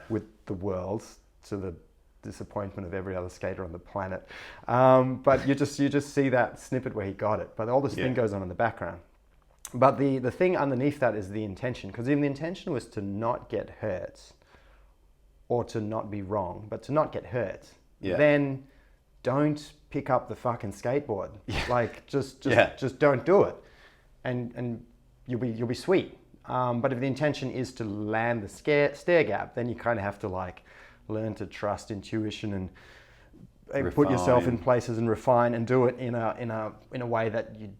with the world, to the disappointment of every other skater on the planet. But you just see that snippet where he got it. But all this thing goes on in the background. But the thing underneath that is the intention. Because if the intention was to not get hurt or to not be wrong, but to not get hurt, then don't pick up the fucking skateboard. Like just don't do it, and you'll be sweet. But if the intention is to land the stair gap, then you kind of have to like learn to trust intuition and put yourself in places and refine and do it in a way that you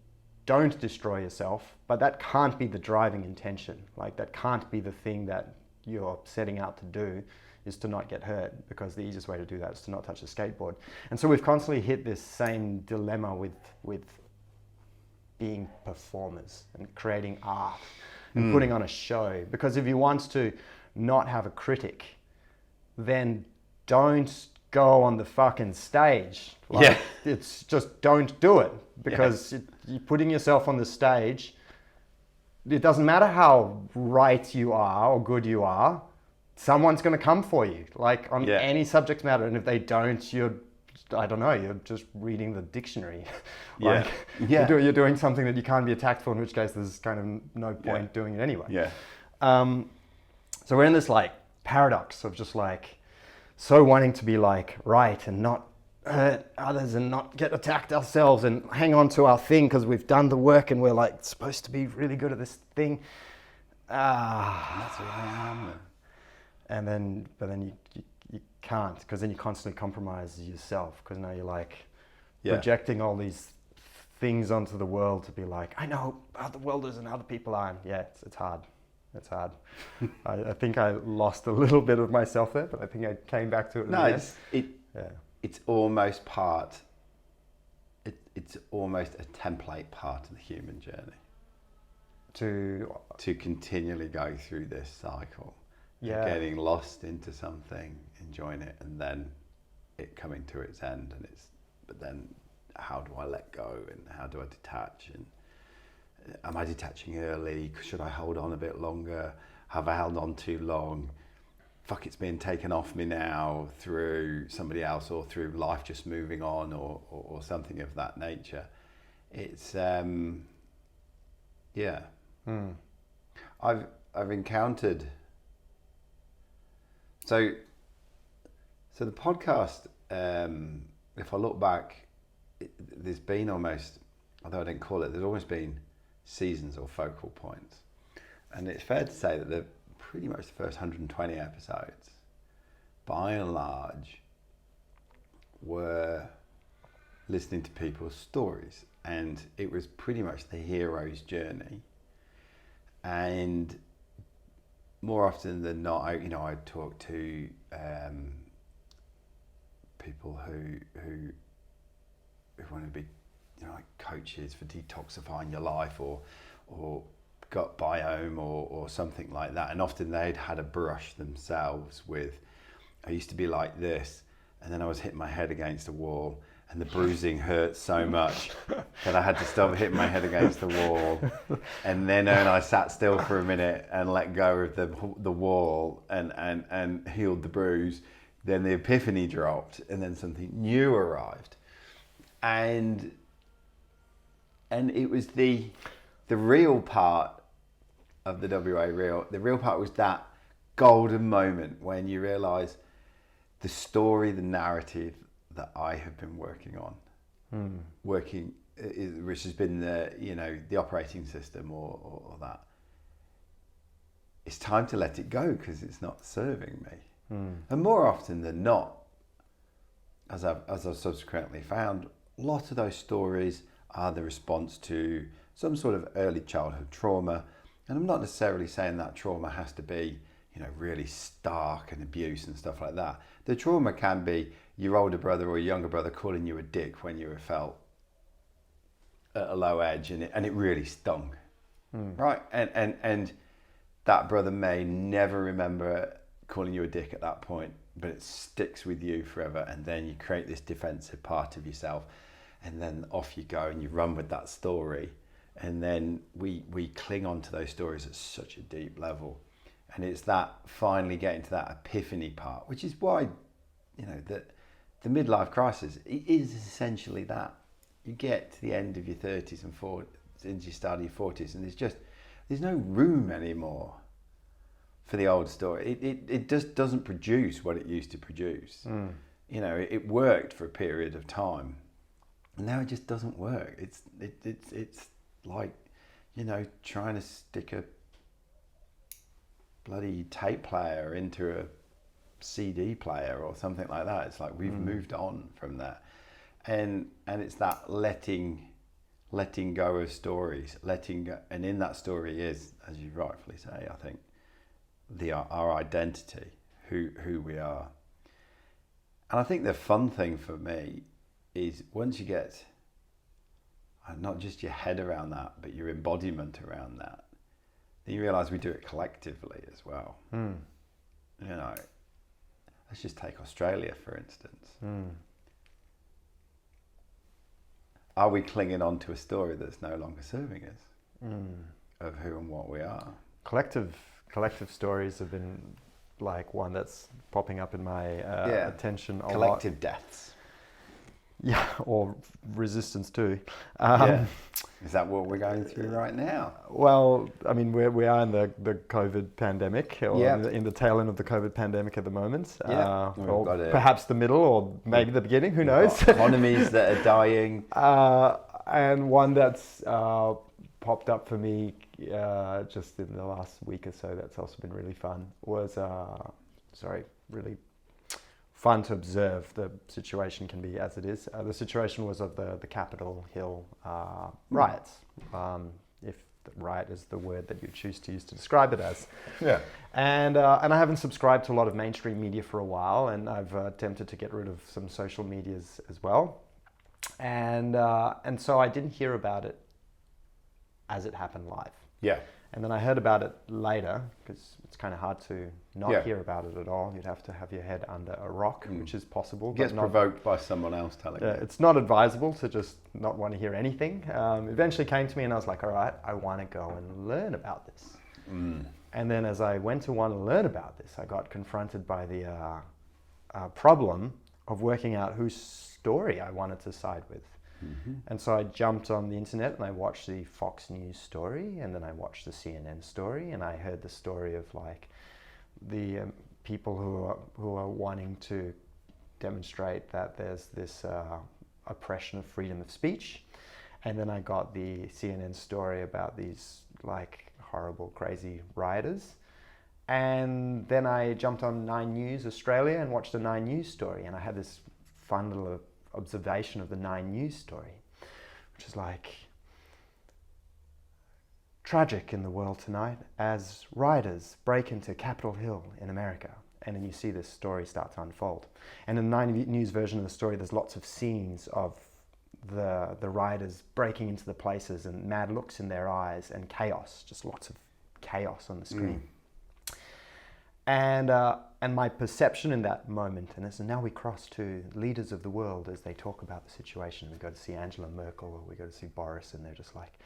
don't destroy yourself. But that can't be the driving intention. Like that can't be the thing that you're setting out to do, is to not get hurt, because the easiest way to do that is to not touch the skateboard. And so we've constantly hit this same dilemma with being performers and creating art and putting on a show. Because if you want to not have a critic, then don't go on the fucking stage. Like, it's just don't do it, because you're putting yourself on the stage. It doesn't matter how right you are or good you are. Someone's going to come for you, like on any subject matter. And if they don't, you're just reading the dictionary. You're doing something that you can't be attacked for, in which case there's kind of no point doing it anyway. So we're in this like paradox of just like so wanting to be like right and not hurt others and not get attacked ourselves and hang on to our thing because we've done the work and we're like supposed to be really good at this thing. That's who I am. But then you can't, because then you constantly compromise yourself, because now you're like projecting all these things onto the world to be like, I know how the world is and how the people are. And it's hard. It's hard. I think I lost a little bit of myself there, but I think I came back to it. It's almost part. it's almost a template part of the human journey To continually go through this cycle. Yeah. Getting lost into something, enjoying it, and then it coming to its end. But then how do I let go, and how do I detach, and am I detaching early? Should I hold on a bit longer? Have I held on too long? Fuck, it's being taken off me now through somebody else, or through life just moving on, or something of that nature. It's yeah. I've encountered so the podcast, if I look back, there's been almost, although I didn't call it, there's always been seasons or focal points. And it's fair to say that the pretty much the first 120 episodes, by and large, were listening to people's stories. And it was pretty much the hero's journey. And more often than not, I talk to people who want to be, like coaches for detoxifying your life, or gut biome, or something like that. And often they'd had a brush themselves with, I used to be like this, and then I was hitting my head against a wall, and the bruising hurt so much that I had to stop hitting my head against the wall. And then when I sat still for a minute and let go of the wall and healed the bruise, then the epiphany dropped, and then something new arrived. And it was the real part of the WA Real. The real part was that golden moment when you realise the story, the narrative that I have been working on, which has been the operating system, or that. It's time to let it go because it's not serving me. And more often than not, as I've subsequently found, a lot of those stories are the response to some sort of early childhood trauma. And I'm not necessarily saying that trauma has to be, really stark and abuse and stuff like that. The trauma can be your older brother or your younger brother calling you a dick when you felt at a low edge, and it really stung, right? And that brother may never remember calling you a dick at that point, but it sticks with you forever. And then you create this defensive part of yourself, and then off you go and you run with that story. And then we cling on to those stories at such a deep level. And it's that finally getting to that epiphany part, which is why, that the midlife crisis is essentially that. You get to the end of your 30s and 40s, into your start of your 40s, and there's no room anymore for the old story. It just doesn't produce what it used to produce. It worked for a period of time, and now it just doesn't work. It's like, trying to stick a bloody tape player into a CD player or something like that. It's like we've moved on from that, and it's that letting go of stories, letting go, and in that story is, as you rightfully say, I think, our identity, who we are. And I think the fun thing for me is once you get not just your head around that, but your embodiment around that, then you realise we do it collectively as well. Let's just take Australia, for instance. Are we clinging on to a story that's no longer serving us of who and what we are? Collective stories have been like one that's popping up in my attention a lot. Collective deaths. Yeah, or resistance too. Is that what we're going through right now? Well, I mean, we are in the COVID pandemic, or in the tail end of the COVID pandemic at the moment. Or perhaps the middle, or maybe the beginning, who knows? Economies that are dying. And one that's popped up for me just in the last week or so that's also been really fun was, really fun to observe. The situation can be as it is. The situation was of the Capitol Hill riots, if riot is the word that you choose to use to describe it as. Yeah. And I haven't subscribed to a lot of mainstream media for a while, and I've attempted to get rid of some social medias as well. And so I didn't hear about it as it happened live. Yeah. And then I heard about it later, because it's kind of hard to not Yeah. hear about it at all. You'd have to have your head under a rock, which is possible. It gets but not, provoked by someone else telling you. it's not advisable to just not want to hear anything. Eventually came to me and I was like, all right, I want to go and learn about this. And then as I went to want to learn about this, I got confronted by the problem of working out whose story I wanted to side with. And so I jumped on the internet and I watched the Fox News story, and then I watched the CNN story, and I heard the story of like the people who are wanting to demonstrate that there's this oppression of freedom of speech. And then I got the CNN story about these like horrible, crazy rioters. And then I jumped on 9 News Australia and watched the 9 News story, and I had this fun little observation of the 9 News story, which is like, tragic in the world tonight as rioters break into Capitol Hill in America. And then you see this story start to unfold. And in the 9 News version of the story, there's lots of scenes of the rioters breaking into the places and mad looks in their eyes and chaos, just lots of chaos on the screen. And my perception in that moment, and now we cross to leaders of the world as they talk about the situation. We go to see Angela Merkel, or we go to see Boris, and they're just like,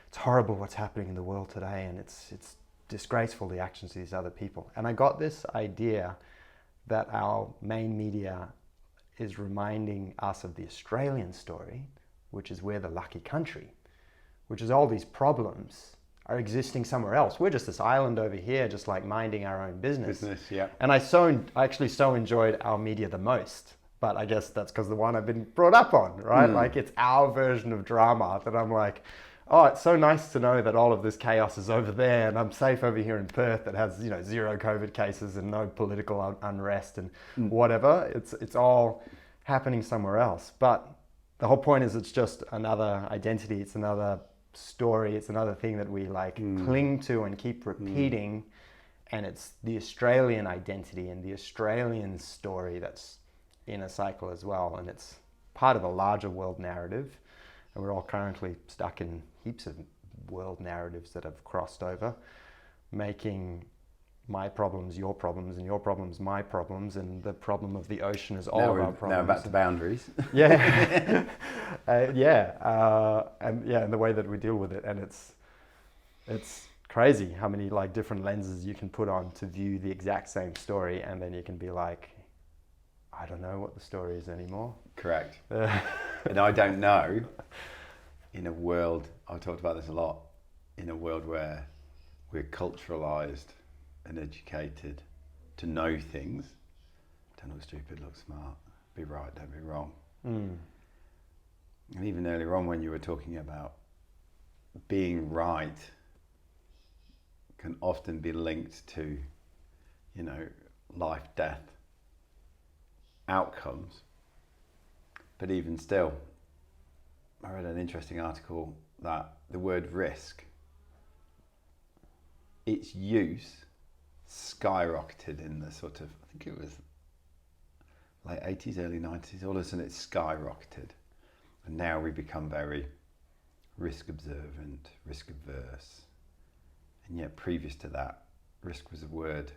it's horrible what's happening in the world today, and it's disgraceful, the actions of these other people. And I got this idea that our main media is reminding us of the Australian story, which is we're the lucky country, which is all these problems are existing somewhere else. We're just this island over here, just like minding our own business. Yeah. And I actually so enjoyed our media the most. But I guess that's because the one I've been brought up on, right? Like it's our version of drama that I'm like, oh, it's so nice to know that all of this chaos is over there, and I'm safe over here in Perth that has 0 COVID cases and no political unrest and whatever. It's all happening somewhere else. But the whole point is it's just another identity. It's another story. It's another thing that we cling to and keep repeating. And it's the Australian identity and the Australian story that's in a cycle as well. And it's part of a larger world narrative. And we're all currently stuck in heaps of world narratives that have crossed over, making my problems your problems and your problems my problems, and the problem of the ocean is all of our problems. Now back to boundaries. Yeah. And the way that we deal with it. And it's crazy how many different lenses you can put on to view the exact same story, and then you can be like, I don't know what the story is anymore. Correct. And I don't know, in a world, I've talked about this a lot, in a world where we're culturalized and educated to know things, don't look stupid, look smart, be right, don't be wrong. And even earlier on when you were talking about being right can often be linked to, life, death, outcomes. But even still, I read an interesting article that the word risk, its use skyrocketed in the I think it was late 80s, early 90s, all of a sudden it skyrocketed. And now we become very risk observant, risk averse. And yet previous to that, risk was a word,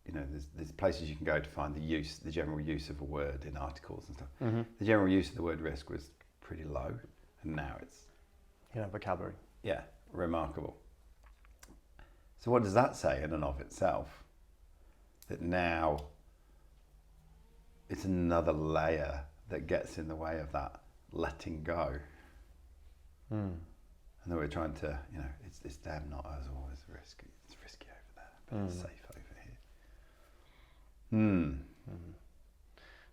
there's places you can go to find the general use of a word in articles and stuff. The general use of the word risk was pretty low, and now it's vocabulary. Yeah, remarkable. So what does that say in and of itself? That now it's another layer that gets in the way of that letting go. And then we're trying to, it's them, not us, always risky. It's risky over there, but it's safe over here.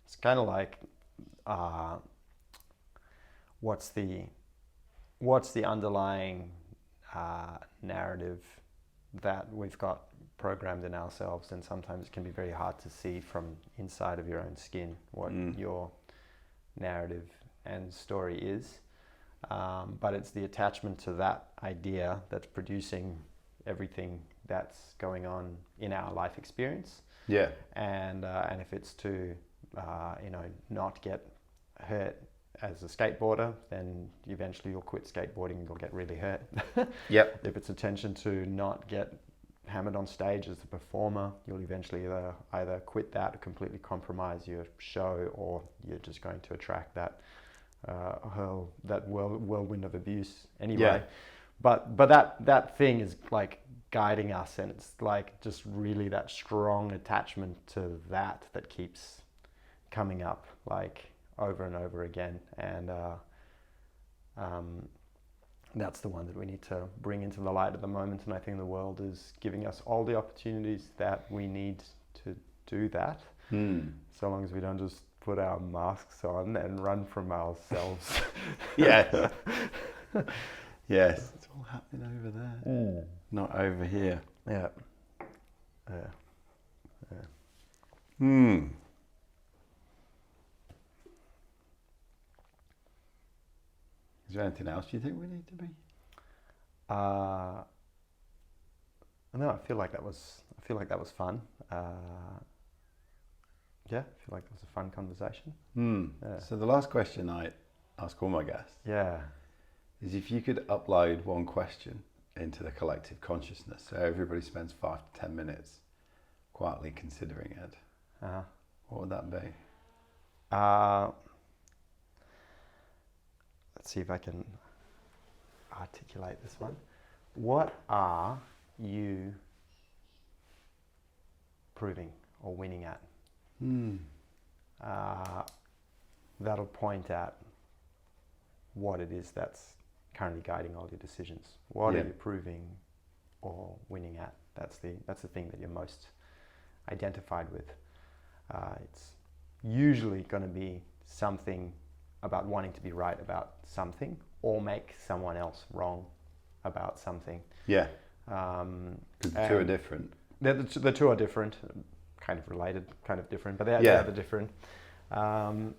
It's kind of like, what's the underlying narrative that we've got programmed in ourselves, and sometimes it can be very hard to see from inside of your own skin what your narrative and story is. But it's the attachment to that idea that's producing everything that's going on in our life experience. Yeah. And if it's to not get hurt as a skateboarder, then eventually you'll quit skateboarding and you'll get really hurt. Yep. If it's attention to not get hammered on stage as a performer, you'll eventually either quit that or completely compromise your show, or you're just going to attract that whirlwind of abuse anyway. Yeah. But that thing is like guiding us, and it's like just really that strong attachment to that keeps coming up like over and over again, and that's the one that we need to bring into the light at the moment. And I think the world is giving us all the opportunities that we need to do that, so long as we don't just put our masks on and run from ourselves. Yes. Yes. It's all happening over there, not over here. Yeah. Is there anything else you think we need to be? No, I feel like that was fun. Yeah, I feel like that was a fun conversation. Yeah. So the last question I ask all my guests is if you could upload one question into the collective consciousness, so everybody spends 5 to 10 minutes quietly considering it, what would that be? Let's see if I can articulate this one. What are you proving or winning at? That'll point at what it is that's currently guiding all your decisions. What are you proving or winning at? That's the thing that you're most identified with. It's usually going to be something about wanting to be right about something, or make someone else wrong about something. Yeah. Because the two are different. The two are different, kind of related, kind of different, but they're different. And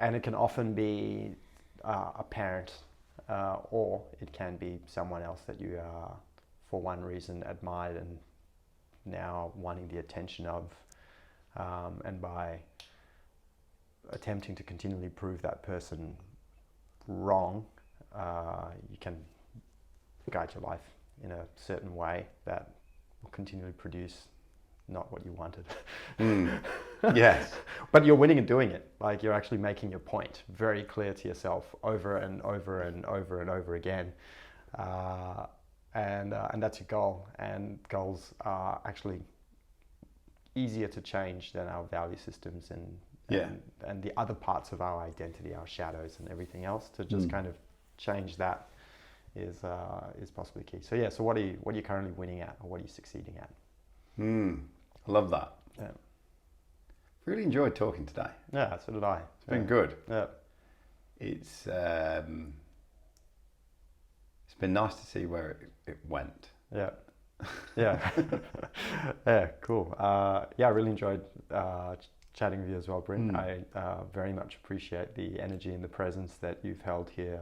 it can often be a parent, or it can be someone else that you for one reason admired and now wanting the attention of, and by attempting to continually prove that person wrong, you can guide your life in a certain way that will continually produce not what you wanted. Yes. But you're winning and doing it. Like, you're actually making your point very clear to yourself over and over and over and over again. And that's your goal. And goals are actually easier to change than our value systems and the other parts of our identity, our shadows and everything else. To just kind of change that is possibly key. So yeah, so what are you currently winning at, or what are you succeeding at? I love that. Yeah. Really enjoyed talking today. Yeah, so did I. It's been good. Yeah. It's been nice to see where it went. Yeah. Yeah. Yeah, cool. Yeah, I really enjoyed chatting with you as well, Bryn. I very much appreciate the energy and the presence that you've held here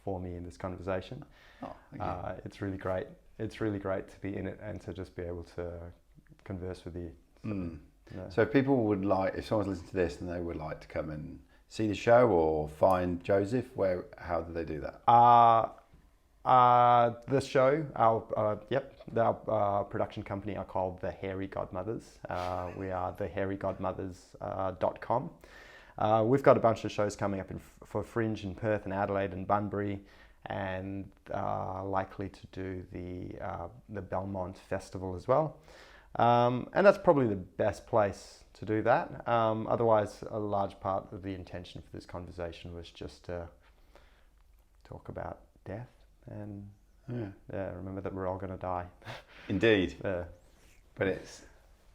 for me in this conversation. Oh, thank you. It's really great. It's really great to be in it and to just be able to converse with you. So if people would like, if someone's listening to this and they would like to come and see the show or find Joseph, how do they do that? The show, our production company are called The Hairy Godmothers. We are thehairygodmothers.com. We've got a bunch of shows coming up for Fringe in Perth and Adelaide and Bunbury, and likely to do the Belmont Festival as well. And that's probably the best place to do that. Otherwise, a large part of the intention for this conversation was just to talk about death and remember that we're all going to die. Indeed. Yeah. But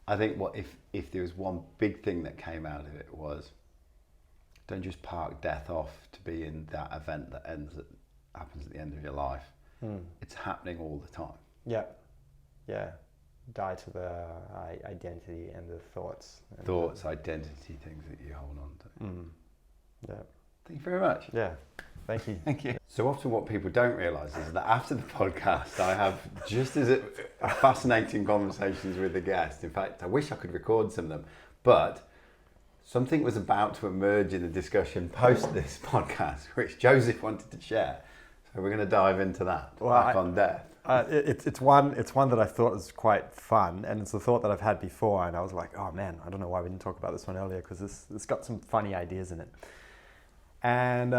I think if there was one big thing that came out of it was, don't just park death off to be in that event that happens at the end of your life. It's happening all the time. Yeah. Yeah. Die to the identity and the thoughts. Identity, things that you hold on to. Yeah. Thank you very much. Yeah. Thank you. Thank you. So often what people don't realise is that after the podcast, I have just as fascinating conversations with the guests. In fact, I wish I could record some of them, but Something was about to emerge in the discussion post this podcast, which Joseph wanted to share. So we're going to dive into that, back on death. It's one that I thought was quite fun, and it's a thought that I've had before, and I was like, oh man, I don't know why we didn't talk about this one earlier, because it's got some funny ideas in it. And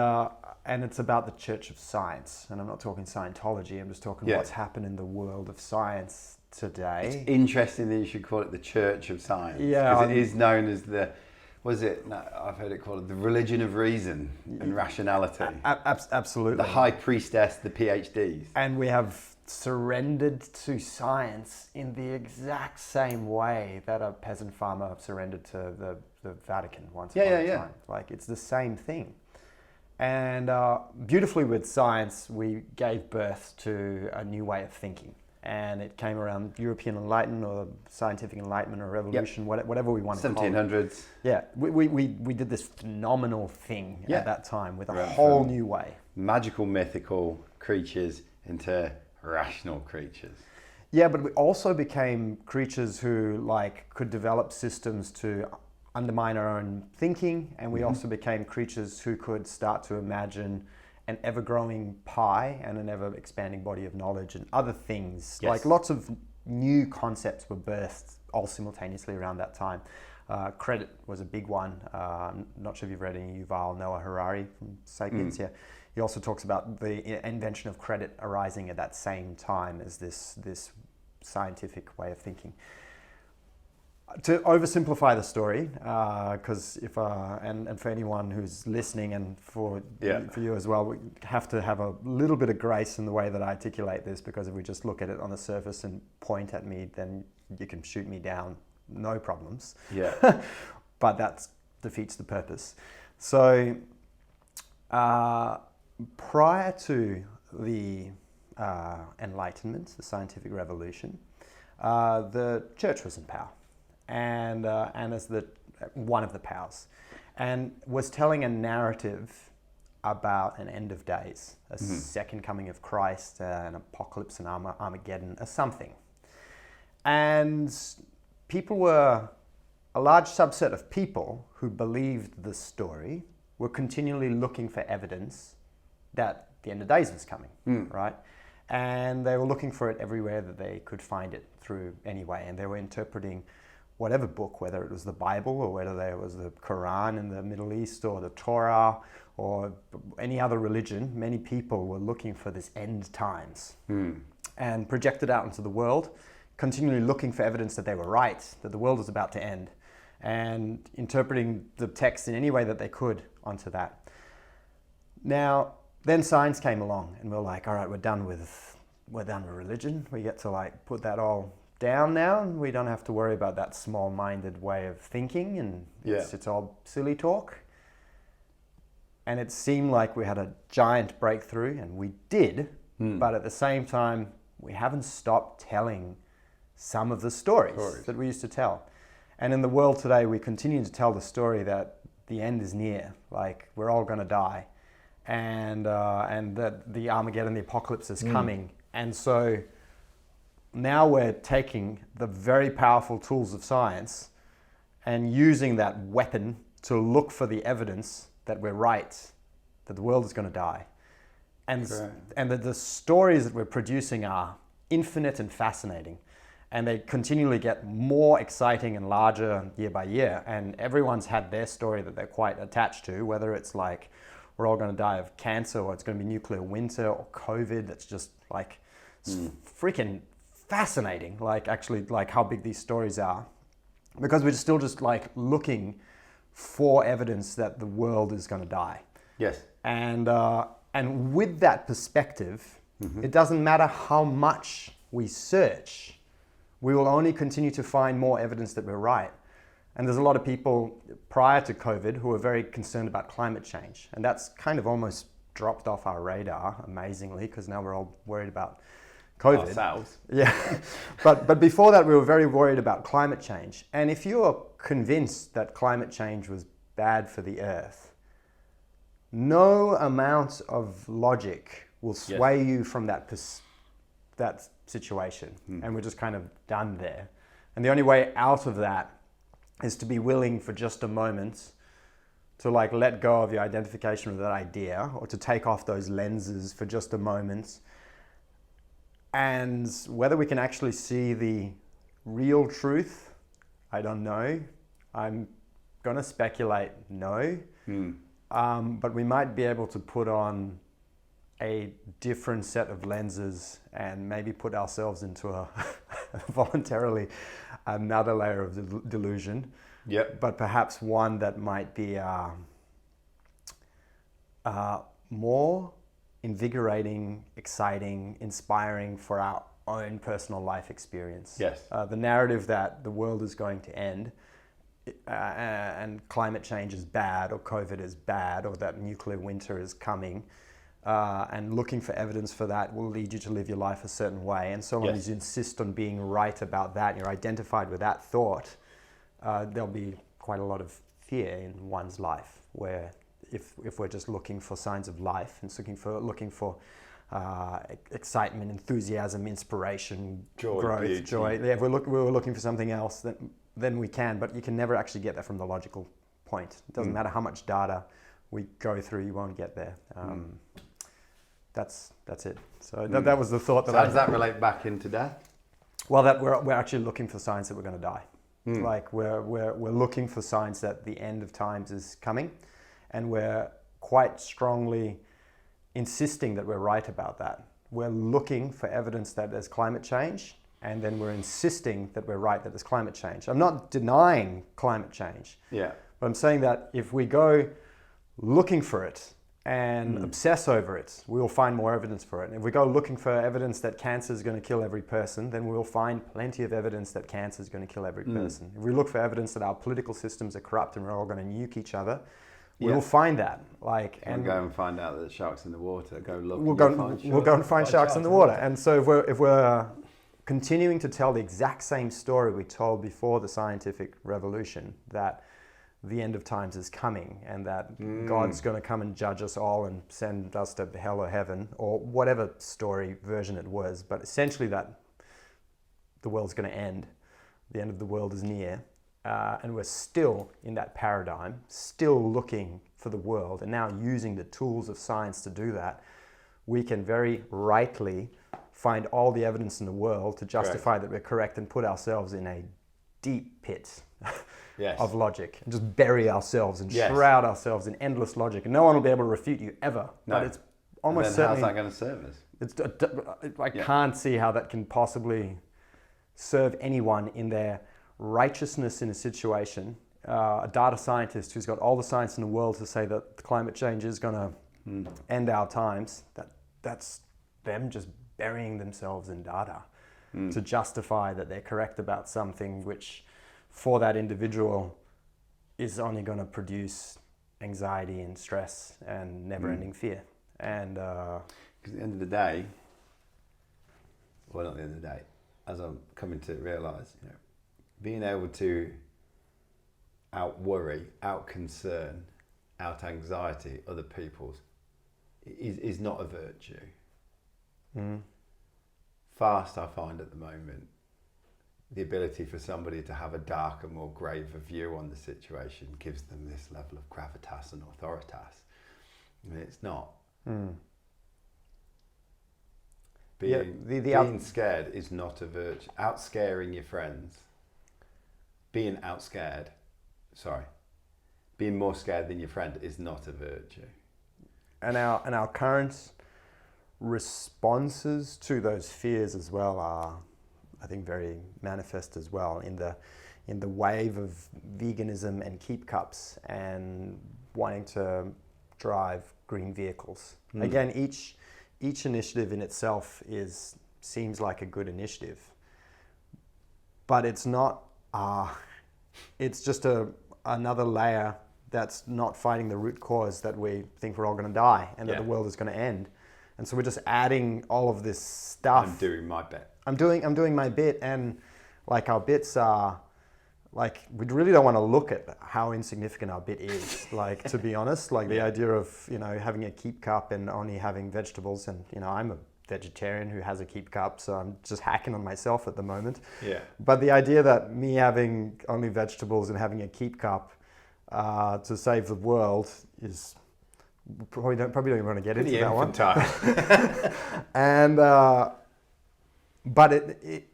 it's about the Church of Science, and I'm not talking Scientology, I'm just talking what's happened in the world of science today. It's interesting that you should call it the Church of Science. Yeah. Because it is known as I've heard it called the religion of reason and rationality. Absolutely. The high priestess, the PhDs. And we have surrendered to science in the exact same way that a peasant farmer surrendered to the Vatican once upon a time. Like, it's the same thing. And beautifully with science, we gave birth to a new way of thinking. And it came around European Enlightenment or scientific Enlightenment or revolution, whatever we want to call it. 1700s. Yeah, we did this phenomenal thing at that time with a Right, whole new way. Magical, mythical creatures into rational creatures. Yeah, but we also became creatures who could develop systems to undermine our own thinking, and we also became creatures who could start to imagine an ever-growing pie and an ever-expanding body of knowledge and other things. Yes. Like, lots of new concepts were birthed all simultaneously around that time. Credit was a big one. I'm not sure if you've read any Yuval Noah Harari from Sapiens. Yeah. He also talks about the invention of credit arising at that same time as this scientific way of thinking. To oversimplify the story, because and for anyone who's listening, and for you as well, we have to have a little bit of grace in the way that I articulate this, because if we just look at it on the surface and point at me, then you can shoot me down, no problems. Yeah. But that defeats the purpose. So prior to the Enlightenment, the scientific revolution, the church was in power. And as one of the powers, and was telling a narrative about an end of days, a second coming of Christ, an apocalypse, an Armageddon, a something. And a large subset of people who believed the story were continually looking for evidence that the end of days was coming, right? And they were looking for it everywhere that they could find it through anyway, and they were interpreting whatever book, whether it was the Bible or whether it was the Quran in the Middle East or the Torah or any other religion. Many people were looking for this end times and projected out into the world, continually looking for evidence that they were right, that the world was about to end, and interpreting the text in any way that they could onto that. Now, then science came along, and we're like, all right, we're done with religion. We get to put that all down now, and we don't have to worry about that small-minded way of thinking, and it's all silly talk. And it seemed like we had a giant breakthrough, and we did, but at the same time, we haven't stopped telling some of the stories that we used to tell. And in the world today, we continue to tell the story that the end is near, like we're all going to die, and that the Armageddon, the apocalypse is coming. And so now we're taking the very powerful tools of science and using that weapon to look for the evidence that we're right, that the world is going to die. And that the stories that we're producing are infinite and fascinating. And they continually get more exciting and larger year by year. And everyone's had their story that they're quite attached to, whether it's like we're all going to die of cancer, or it's going to be nuclear winter, or COVID. That's just freaking fascinating, like how big these stories are, because we're still just looking for evidence that the world is going to die. Yes. And with that perspective, it doesn't matter how much we search, we will only continue to find more evidence that we're right. And there's a lot of people prior to COVID who are very concerned about climate change, and that's kind of almost dropped off our radar, amazingly, because now we're all worried about COVID. Ourselves. Yeah, but before that we were very worried about climate change. And if you're convinced that climate change was bad for the earth, no amount of logic will sway you from that situation. And we're just kind of done there. And the only way out of that is to be willing for just a moment to like let go of your identification with that idea, or to take off those lenses for just a moment. And whether we can actually see the real truth, I don't know. I'm gonna speculate no. But we might be able to put on a different set of lenses and maybe put ourselves into a voluntarily another layer of delusion. Yep. But perhaps one that might be more invigorating, exciting, inspiring for our own personal life experience. Yes. The narrative that the world is going to end and climate change is bad, or COVID is bad, or that nuclear winter is coming, and looking for evidence for that will lead you to live your life a certain way. And so long as you insist on being right about that, and you're identified with that thought, there'll be quite a lot of fear in one's life, where if we're just looking for signs of life and looking for excitement, enthusiasm, inspiration, joy, growth, beauty. joy. Yeah, if we were looking for something else, then we can, but you can never actually get that from the logical point. It doesn't matter how much data we go through, you won't get there. That's it. So that was the thought. So how does that relate back into death? Well, that we're actually looking for signs that we're going to die. Like we're looking for signs that the end of times is coming, and we're quite strongly insisting that we're right about that. We're looking for evidence that there's climate change, and then we're insisting that we're right that there's climate change. I'm not denying climate change. Yeah. But I'm saying that if we go looking for it and obsess over it, we will find more evidence for it. And if we go looking for evidence that cancer is going to kill every person, then we will find plenty of evidence that cancer is going to kill every person. If we look for evidence that our political systems are corrupt and we're all going to nuke each other, we will find that. And go and find out that the sharks in the water. Go look. We'll go and find sharks in the water. And so if we're continuing to tell the exact same story we told before the scientific revolution, that the end of times is coming and that God's going to come and judge us all and send us to hell or heaven, or whatever story version it was, but essentially that the world's going to end, the end of the world is near, and we're still in that paradigm, still looking for the world, and now using the tools of science to do that, we can very rightly find all the evidence in the world to justify that we're correct and put ourselves in a deep pit of logic and just bury ourselves and shroud ourselves in endless logic, and no one will be able to refute you ever. No. But it's almost certainly. How's that going to serve us? I can't see how that can possibly serve anyone in their righteousness in a situation. A data scientist who's got all the science in the world to say that climate change is going to end our times, that's them just burying themselves in data to justify that they're correct about something which for that individual is only going to produce anxiety and stress and never-ending fear. And because at the end of the day, well, not the end of the day, as I'm coming to realise, being able to out-worry, out-concern, out-anxiety other people's is not a virtue. Fast, I find at the moment, the ability for somebody to have a darker, more graver view on the situation gives them this level of gravitas and authoritas. I mean, it's not. Being scared is not a virtue. Outscaring your friends, being more scared than your friend is not a virtue. And our current responses to those fears as well are, I think, very manifest as well in the wave of veganism and keep cups and wanting to drive green vehicles. Again, each initiative in itself seems like a good initiative, but it's not. It's just another layer that's not fighting the root cause that we think we're all going to die and that the world is going to end. And so we're just adding all of this stuff. I'm doing my bit. I'm doing my bit, and like our bits are like, we really don't want to look at how insignificant our bit is, like, to be honest. Like, the idea of, you know, having a keep cup and only having vegetables, and, you know, I'm a vegetarian who has a keep cup, so I'm just hacking on myself at the moment. Yeah. But the idea that me having only vegetables and having a keep cup to save the world is probably don't even want to get into that one. And but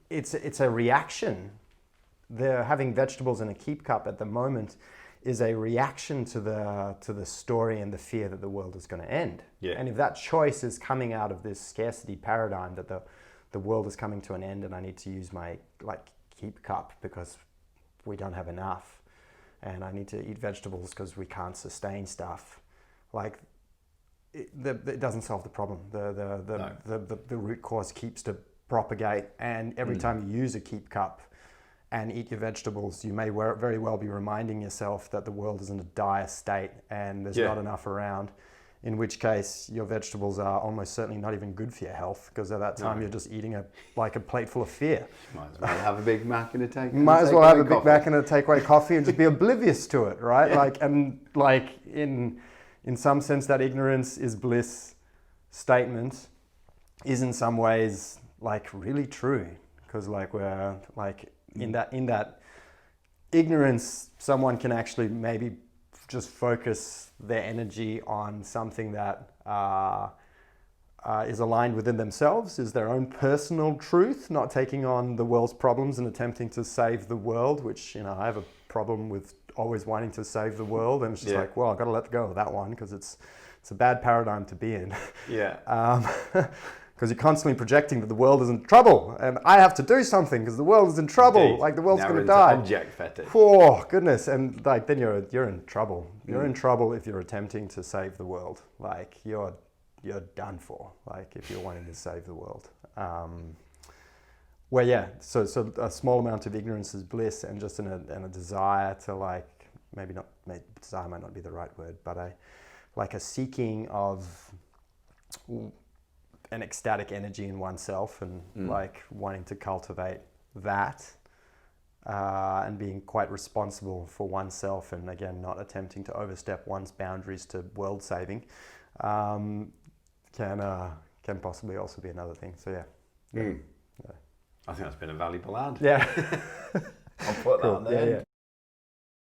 it's a reaction. The having vegetables in a keep cup at the moment is a reaction to the story and the fear that the world is going to end. Yeah. And if that choice is coming out of this scarcity paradigm that the world is coming to an end and I need to use my like keep cup because we don't have enough, and I need to eat vegetables because we can't sustain stuff, like it doesn't solve the problem. The root cause keeps to propagate, and every time you use a keep cup and eat your vegetables, you may very well be reminding yourself that the world is in a dire state and there's not enough around, in which case your vegetables are almost certainly not even good for your health, because at that time you're just eating a plate full of fear. Might as well have a Big Mac and a takeaway. Might as well have a Big Mac and a takeaway coffee and just be oblivious to it, right? Yeah. In some sense, that ignorance is bliss statement is in some ways like really true, because like we're like in that ignorance, someone can actually maybe just focus their energy on something that is aligned within themselves, is their own personal truth, not taking on the world's problems and attempting to save the world, which, you know, I have a problem with always wanting to save the world, and it's just like, well, I've got to let go of that one because it's a bad paradigm to be in. Yeah. Because you're constantly projecting that the world is in trouble and I have to do something because the world is in trouble. Indeed. Like the world's going to Now die. into object fetish. Oh goodness! And like then you're in trouble. You're in trouble if you're attempting to save the world. Like you're done for. Like if you're wanting to save the world. So a small amount of ignorance is bliss, and just in a desire to like maybe desire might not be the right word, but a seeking of an ecstatic energy in oneself, and like wanting to cultivate that, and being quite responsible for oneself, and again not attempting to overstep one's boundaries to world saving, can possibly also be another thing. So yeah. I think that's been a valuable ad. Yeah. I'll put that on there. Yeah.